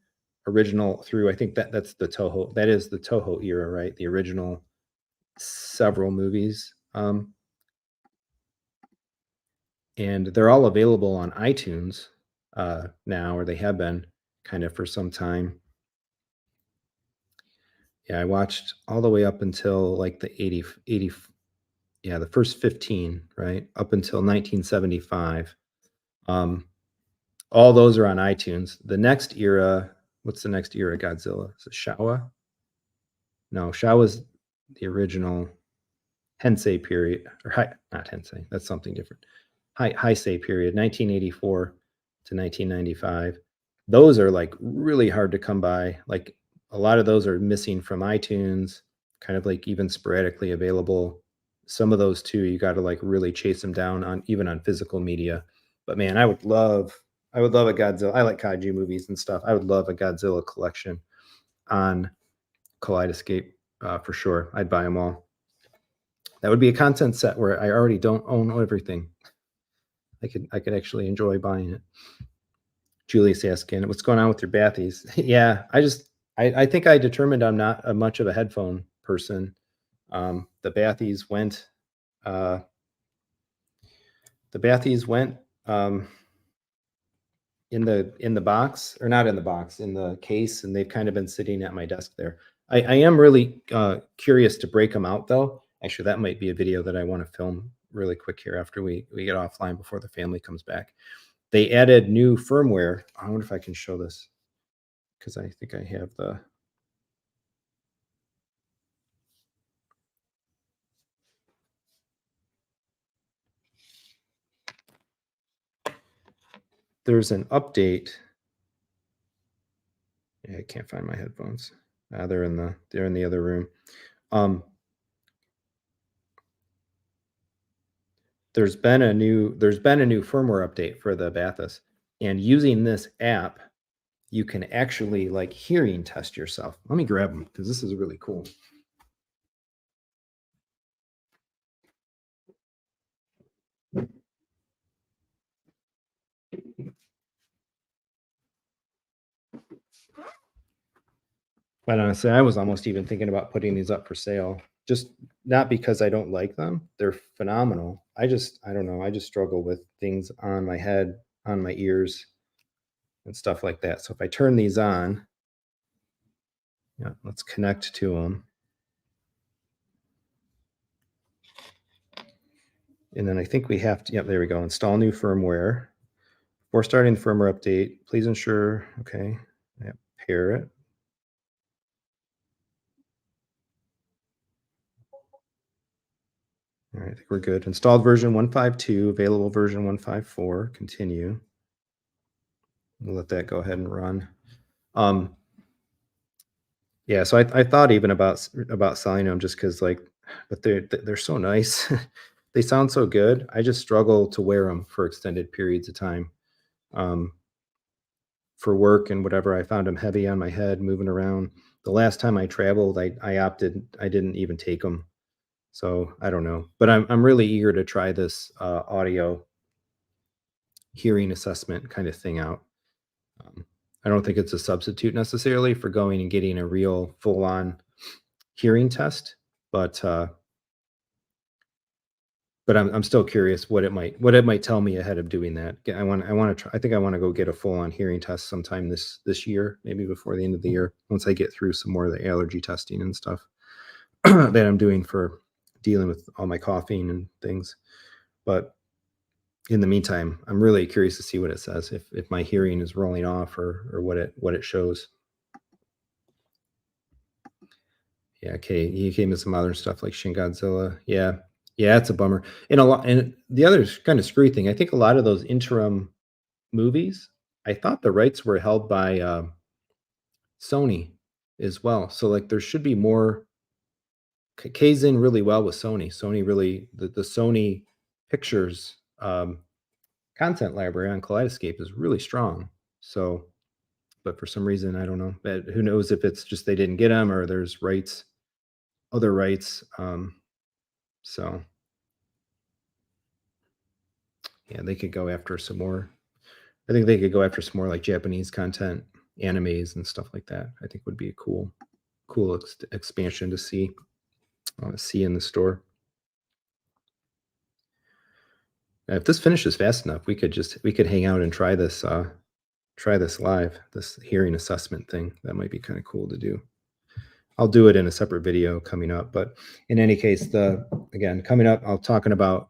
original through. I think that's the Toho. That is the Toho era, right? The original several movies. And they're all available on iTunes now, or they have been kind of for some time. Yeah, I watched all the way up until like the 80, yeah, the first 15, right? Up until 1975. All those are on iTunes. The next era, what's the next era Godzilla? Is it Showa? No, Showa's the original Heisei period, or not Heisei, that's something different. Heisei period, 1984 to 1995. Those are like really hard to come by. Like a lot of those are missing from iTunes, kind of like even sporadically available. Some of those too, you got to like really chase them down on even on physical media. But man, I would love a Godzilla. I like kaiju movies and stuff. I would love a Godzilla collection on Kaleidoscape for sure. I'd buy them all. That would be a content set where I already don't own everything. I could actually enjoy buying it. Julius asking, what's going on with your bathies? Yeah, I think I determined I'm not much of a headphone person. The bathies went in the box, or not in the box, in the case, and they've kind of been sitting at my desk there. I am really curious to break them out though. Actually, that might be a video that I want to film really quick here after we get offline before the family comes back. They added new firmware. I wonder if I can show this because I think I have the. There's an update. Yeah, I can't find my headphones. They're in the other room. There's been a new firmware update for the Bathos, and using this app, you can actually like hearing test yourself. Let me grab them because this is really cool. Quite honestly, I was almost even thinking about putting these up for sale. Just not because I don't like them. They're phenomenal. I don't know. I just struggle with things on my head, on my ears, and stuff like that. So if I turn these on, yeah, let's connect to them. And then I think we have to, yep, there we go. Install new firmware. Before starting the firmware update, please ensure, okay, yep, pair it. All right, I think we're good. Installed version 152, available version 154, continue. We'll let that go ahead and run. Yeah, so I thought even about selling them just because but they're so nice. They sound so good. I just struggle to wear them for extended periods of time. Um, for work and whatever, I found them heavy on my head, moving around. The last time I traveled, I didn't even take them. So I don't know, but I'm really eager to try this audio hearing assessment kind of thing out. Um, I don't think it's a substitute necessarily for going and getting a real full on hearing test, but I'm still curious what it might tell me ahead of doing that. I want to try. I think I want to go get a full on hearing test sometime this year, maybe before the end of the year, once I get through some more of the allergy testing and stuff that I'm doing for dealing with all my coughing and things. But in the meantime, I'm really curious to see what it says, if my hearing is rolling off or what it shows. Yeah, okay. He came with some other stuff like Shin Godzilla. Yeah. Yeah, it's a bummer. And the other kind of screwy thing, I think a lot of those interim movies, I thought the rights were held by Sony as well. So like there should be more K's in really well with Sony. Sony really the Sony Pictures content library on Kaleidoscape is really strong. So, but for some reason, I don't know. But who knows if it's just they didn't get them or there's rights, other rights. So yeah, they could go after some more. I think they could go after some more like Japanese content, animes and stuff like that. I think would be a cool expansion to see in the store. If this finishes fast enough, we could hang out and try this live, this hearing assessment thing. That might be kind of cool to do. I'll do it in a separate video coming up, but in any case, again coming up, I'll talking about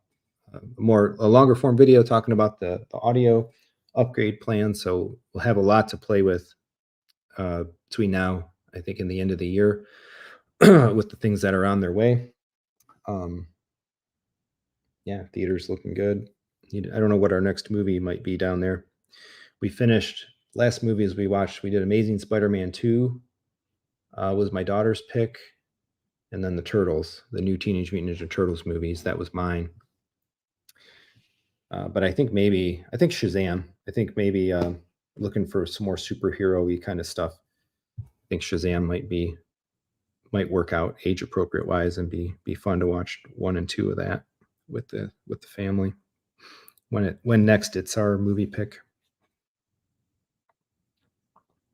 a longer form video talking about the audio upgrade plan. So we'll have a lot to play with between now, I think, in the end of the year with the things that are on their way. Yeah, theater's looking good. I don't know what our next movie might be down there. We finished last movies we watched. We did Amazing Spider-Man 2 was my daughter's pick, and then the Turtles, the new Teenage Mutant Ninja Turtles movies. That was mine. But I think Shazam. I think maybe looking for some more superhero-y kind of stuff. I think Shazam might work out age appropriate wise and be fun to watch 1 and 2 of that with the family. When next it's our movie pick.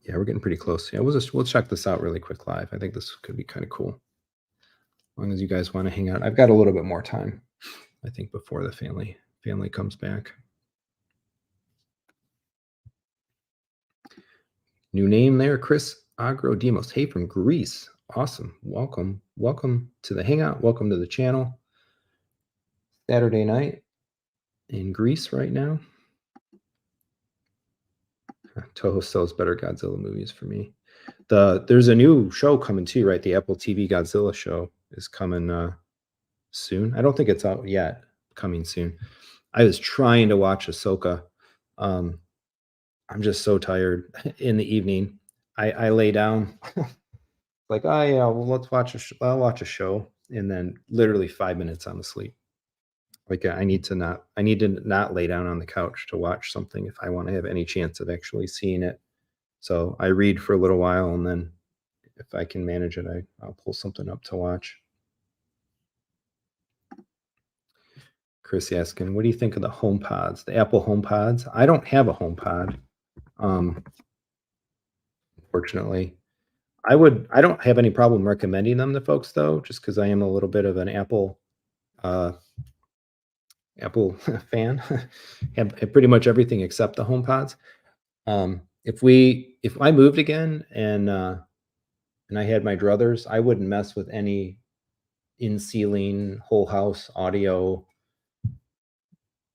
Yeah, we're getting pretty close. Yeah, we'll check this out really quick live. I think this could be kind of cool. As long as you guys want to hang out. I've got a little bit more time, I think, before the family comes back. New name there, Chris Agrodemos. Hey, from Greece. Awesome. Welcome to the hangout. Welcome to the channel. Saturday night in Greece right now. Toho sells better Godzilla movies for me. There's a new show coming too, right? The Apple TV Godzilla show is coming soon. I don't think it's out yet. Coming soon. I was trying to watch Ahsoka. I'm just so tired in the evening. I lay down like, oh yeah, well let's watch I'll watch a show, and then literally 5 minutes I'm asleep. Like I need to not lay down on the couch to watch something if I want to have any chance of actually seeing it. So I read for a little while, and then if I can manage it, I'll pull something up to watch. Chris asking, what do you think of the HomePods, the Apple HomePods? I don't have a HomePod, unfortunately. I don't have any problem recommending them to folks though, just because I am a little bit of an Apple fan. Have pretty much everything except the HomePods. If I moved again and I had my druthers, I wouldn't mess with any in-ceiling whole house audio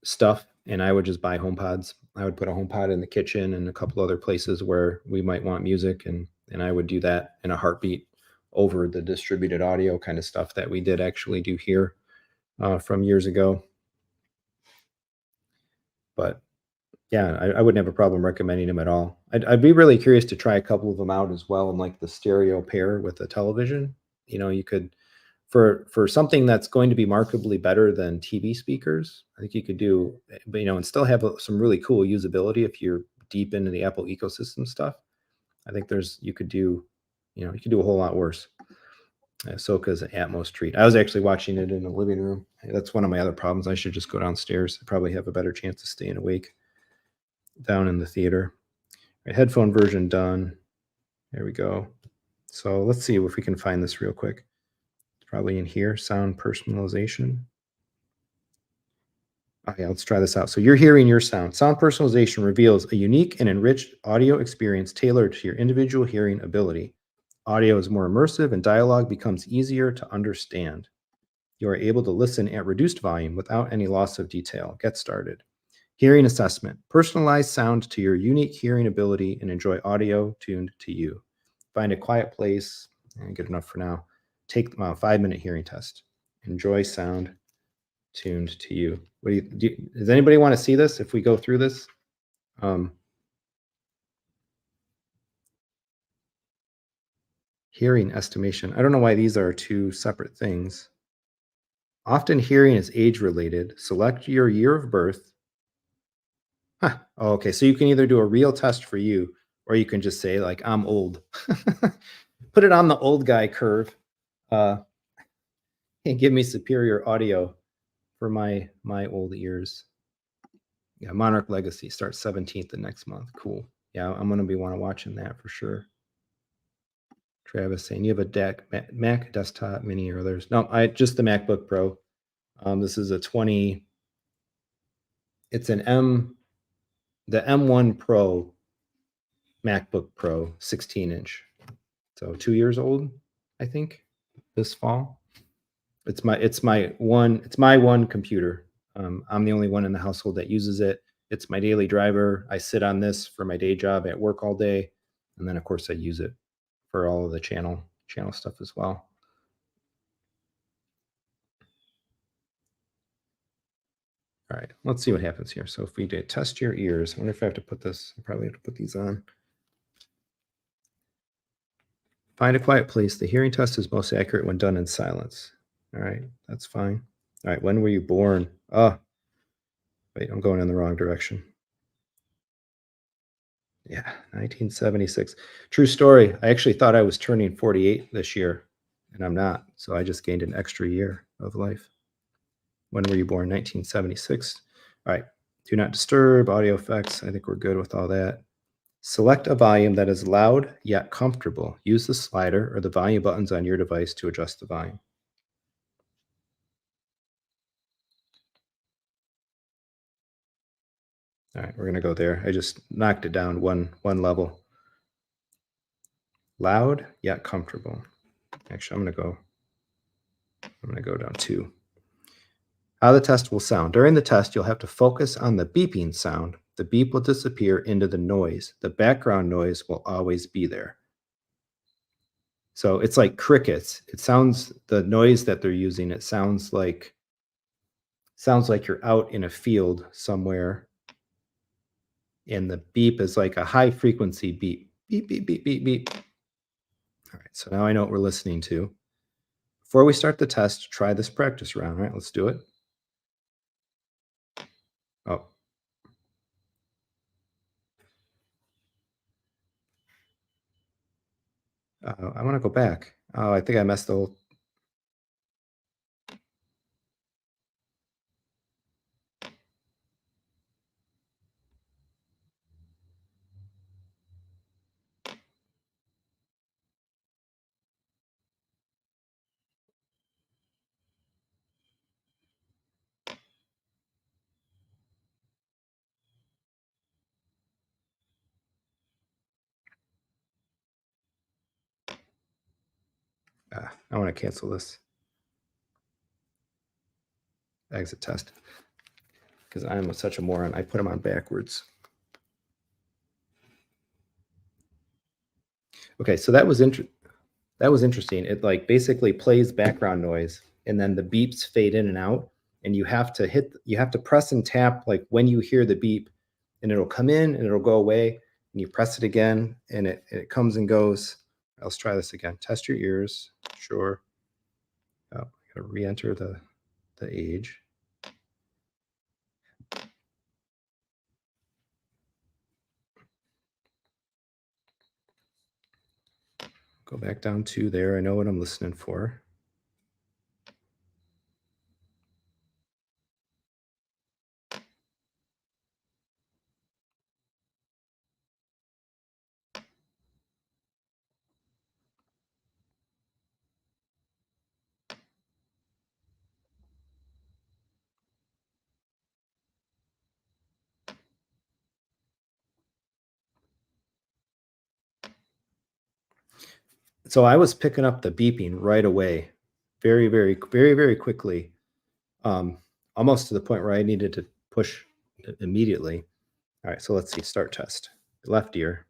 stuff, and I would just buy HomePods. I would put a HomePod in the kitchen and a couple other places where we might want music, and I would do that in a heartbeat over the distributed audio kind of stuff that we did actually do here from years ago. But Yeah, I wouldn't have a problem recommending them at all. I'd be really curious to try a couple of them out as well in like the stereo pair with the television. You could for something that's going to be markedly better than TV speakers, I think you could do, but and still have some really cool usability if you're deep into the Apple ecosystem stuff. I think you could do, you could do a whole lot worse. Ahsoka's an Atmos treat. I was actually watching it in the living room. That's one of my other problems. I should just go downstairs. I probably have a better chance of staying awake down in the theater. Right, headphone version done. There we go. So let's see if we can find this real quick. It's probably in here, sound personalization. Okay, let's try this out. So you're hearing your sound. Sound personalization reveals a unique and enriched audio experience tailored to your individual hearing ability. Audio is more immersive and dialogue becomes easier to understand. You are able to listen at reduced volume without any loss of detail. Get started. Hearing assessment. Personalize sound to your unique hearing ability and enjoy audio tuned to you. Find a quiet place and good enough for now. Take a 5-minute hearing test. Enjoy sound tuned to you. Does anybody want to see this if we go through this? Hearing estimation. I don't know why these are two separate things. Often hearing is age related. Select your year of birth. Huh. Oh, okay. So you can either do a real test for you, or you can just say like, I'm old. Put it on the old guy curve, and give me superior audio for my old ears. Yeah, Monarch Legacy starts 17th of next month. Cool. Yeah, I'm gonna be watching that for sure. Travis saying you have a Mac desktop mini or others. No, just the MacBook Pro. This is a 20. It's the M1 Pro MacBook Pro 16-inch. So 2 years old, I think, this fall. It's my one computer. I'm the only one in the household that uses it. It's my daily driver. I sit on this for my day job at work all day, and then of course I use it for all of the channel stuff as well. All right, let's see what happens here. So if we did test your ears, I wonder if I have to put this. I probably have to put these on. Find a quiet place. The hearing test is most accurate when done in silence. All right, that's fine. All right, when were you born? Oh, wait, I'm going in the wrong direction. Yeah, 1976. True story. I actually thought I was turning 48 this year, and I'm not. So I just gained an extra year of life. When were you born? 1976. All right. Do not disturb, audio effects. I think we're good with all that. Select a volume that is loud yet comfortable. Use the slider or the volume buttons on your device to adjust the volume. All right, we're gonna go there. I just knocked it down one level. Loud yet comfortable. Actually, I'm gonna go down 2. How the test will sound. During the test, you'll have to focus on the beeping sound. The beep will disappear into the noise. The background noise will always be there. So it's like crickets. The noise that they're using, it sounds like you're out in a field somewhere. And the beep is like a high frequency beep. Beep, beep, beep, beep, beep. All right, so now I know what we're listening to. Before we start the test, try this practice round. All right, let's do it. Oh. I want to go back. Oh, I think I messed the whole. I want to cancel this exit test because I'm such a moron. I put them on backwards. Okay, so that was interesting. It like basically plays background noise, and then the beeps fade in and out, and you have to press and tap like when you hear the beep, and it'll come in and it'll go away, and you press it again and it comes and goes. Let's try this again. Test your ears. Sure. Oh, I gotta re-enter the age. Go back down to there. I know what I'm listening for. So I was picking up the beeping right away, very, very, very, very quickly, almost to the point where I needed to push immediately. All right, so let's see. Start test. Left ear.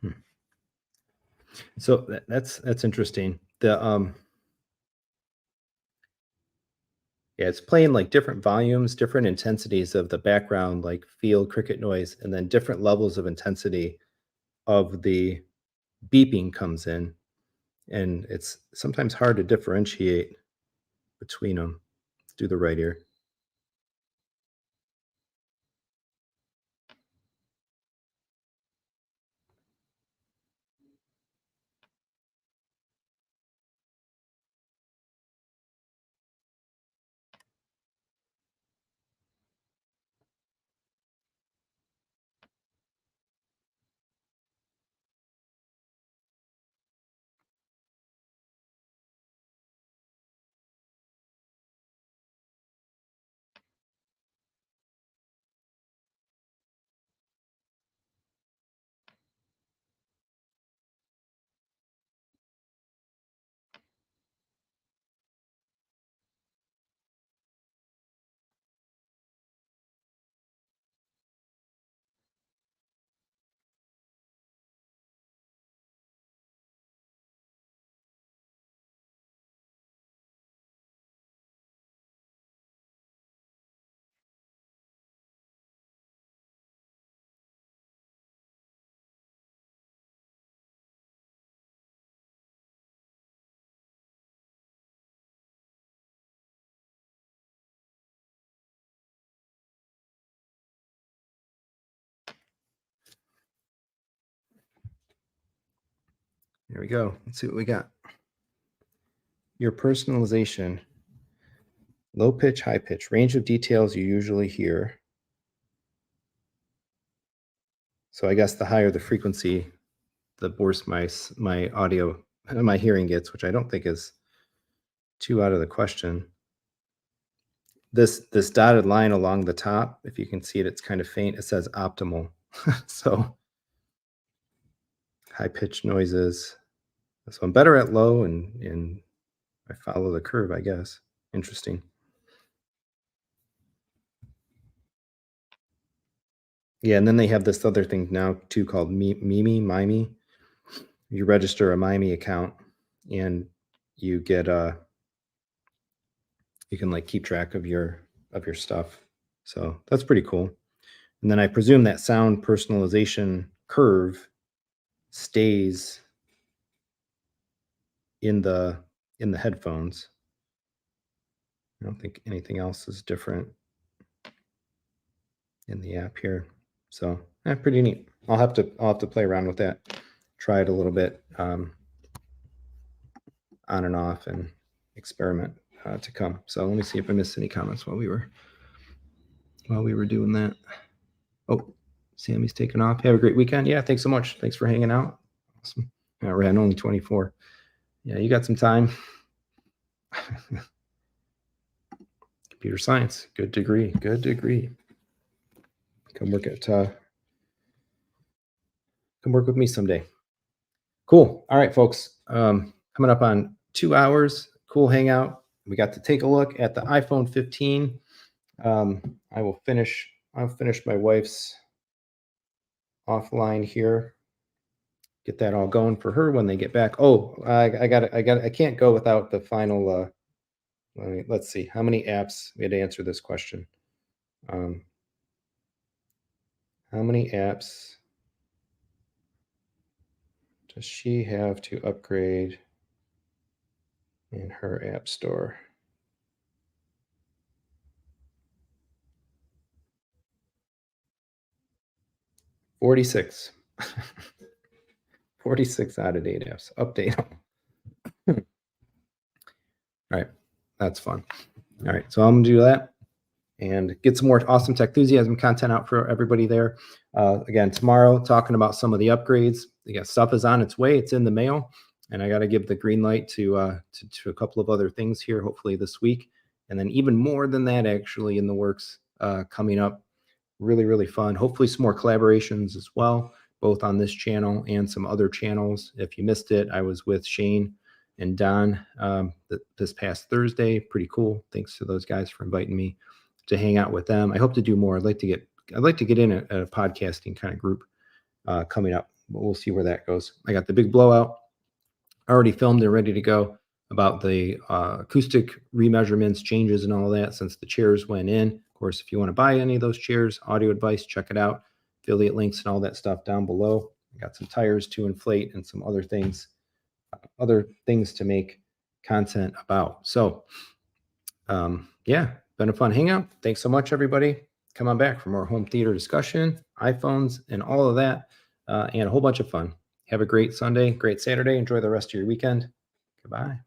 Hmm. So that's interesting. Yeah, it's playing like different volumes, different intensities of the background, like field cricket noise, and then different levels of intensity of the beeping comes in. And it's sometimes hard to differentiate between them. Let's do the right ear. Here we go. Let's see what we got. Your personalization, low pitch, high pitch, range of details you usually hear. So I guess the higher the frequency, the worse my audio, my hearing gets, which I don't think is too out of the question. This dotted line along the top, if you can see it, it's kind of faint. It says optimal. So high pitched noises. So I'm better at low, and I follow the curve, I guess. Interesting. Yeah, and then they have this other thing now too called Mimi. You register a Mimi account, and you get you can like keep track of your stuff. So that's pretty cool. And then I presume that sound personalization curve stays in the headphones. I don't think anything else is different in the app here. So pretty neat. I'll have to play around with that, try it a little bit on and off, and experiment to come. So let me see if I missed any comments while we were doing that. Oh, Sammy's taking off. Have a great weekend. Yeah, thanks so much. Thanks for hanging out. Awesome. Yeah, we're at only 24. Yeah, you got some time. Computer science, good degree. Good degree. Come work with me someday. Cool. All right, folks. Coming up on 2 hours. Cool hangout. We got to take a look at the iPhone 15. I'll finish my wife's offline here. Get that all going for her when they get back. Oh, I can't go without the final. Let's see. How many apps? We had to answer this question. How many apps does she have to upgrade in her app store? 46. 46 out-of-date apps. Update them. All right. That's fun. All right. So I'm going to do that and get some more awesome Techthusiasm content out for everybody there. Again, tomorrow, talking about some of the upgrades. Stuff is on its way. It's in the mail. And I got to give the green light to a couple of other things here, hopefully this week. And then even more than that, actually, in the works coming up. Really, really fun. Hopefully some more collaborations as well, both on this channel and some other channels. If you missed it, I was with Shane and Don this past Thursday. Pretty cool. Thanks to those guys for inviting me to hang out with them. I hope to do more. I'd like to get in a podcasting kind of group coming up, but we'll see where that goes. I got the big blowout already filmed and ready to go about the acoustic remeasurements, changes, and all that since the chairs went in. Of course, if you want to buy any of those chairs, audio advice, check it out. Affiliate links and all that stuff down below. I got some tires to inflate and some other things to make content about. So, yeah, been a fun hangout. Thanks so much, everybody. Come on back for more home theater discussion, iPhones, and all of that, and a whole bunch of fun. Have a great Sunday, great Saturday. Enjoy the rest of your weekend. Goodbye.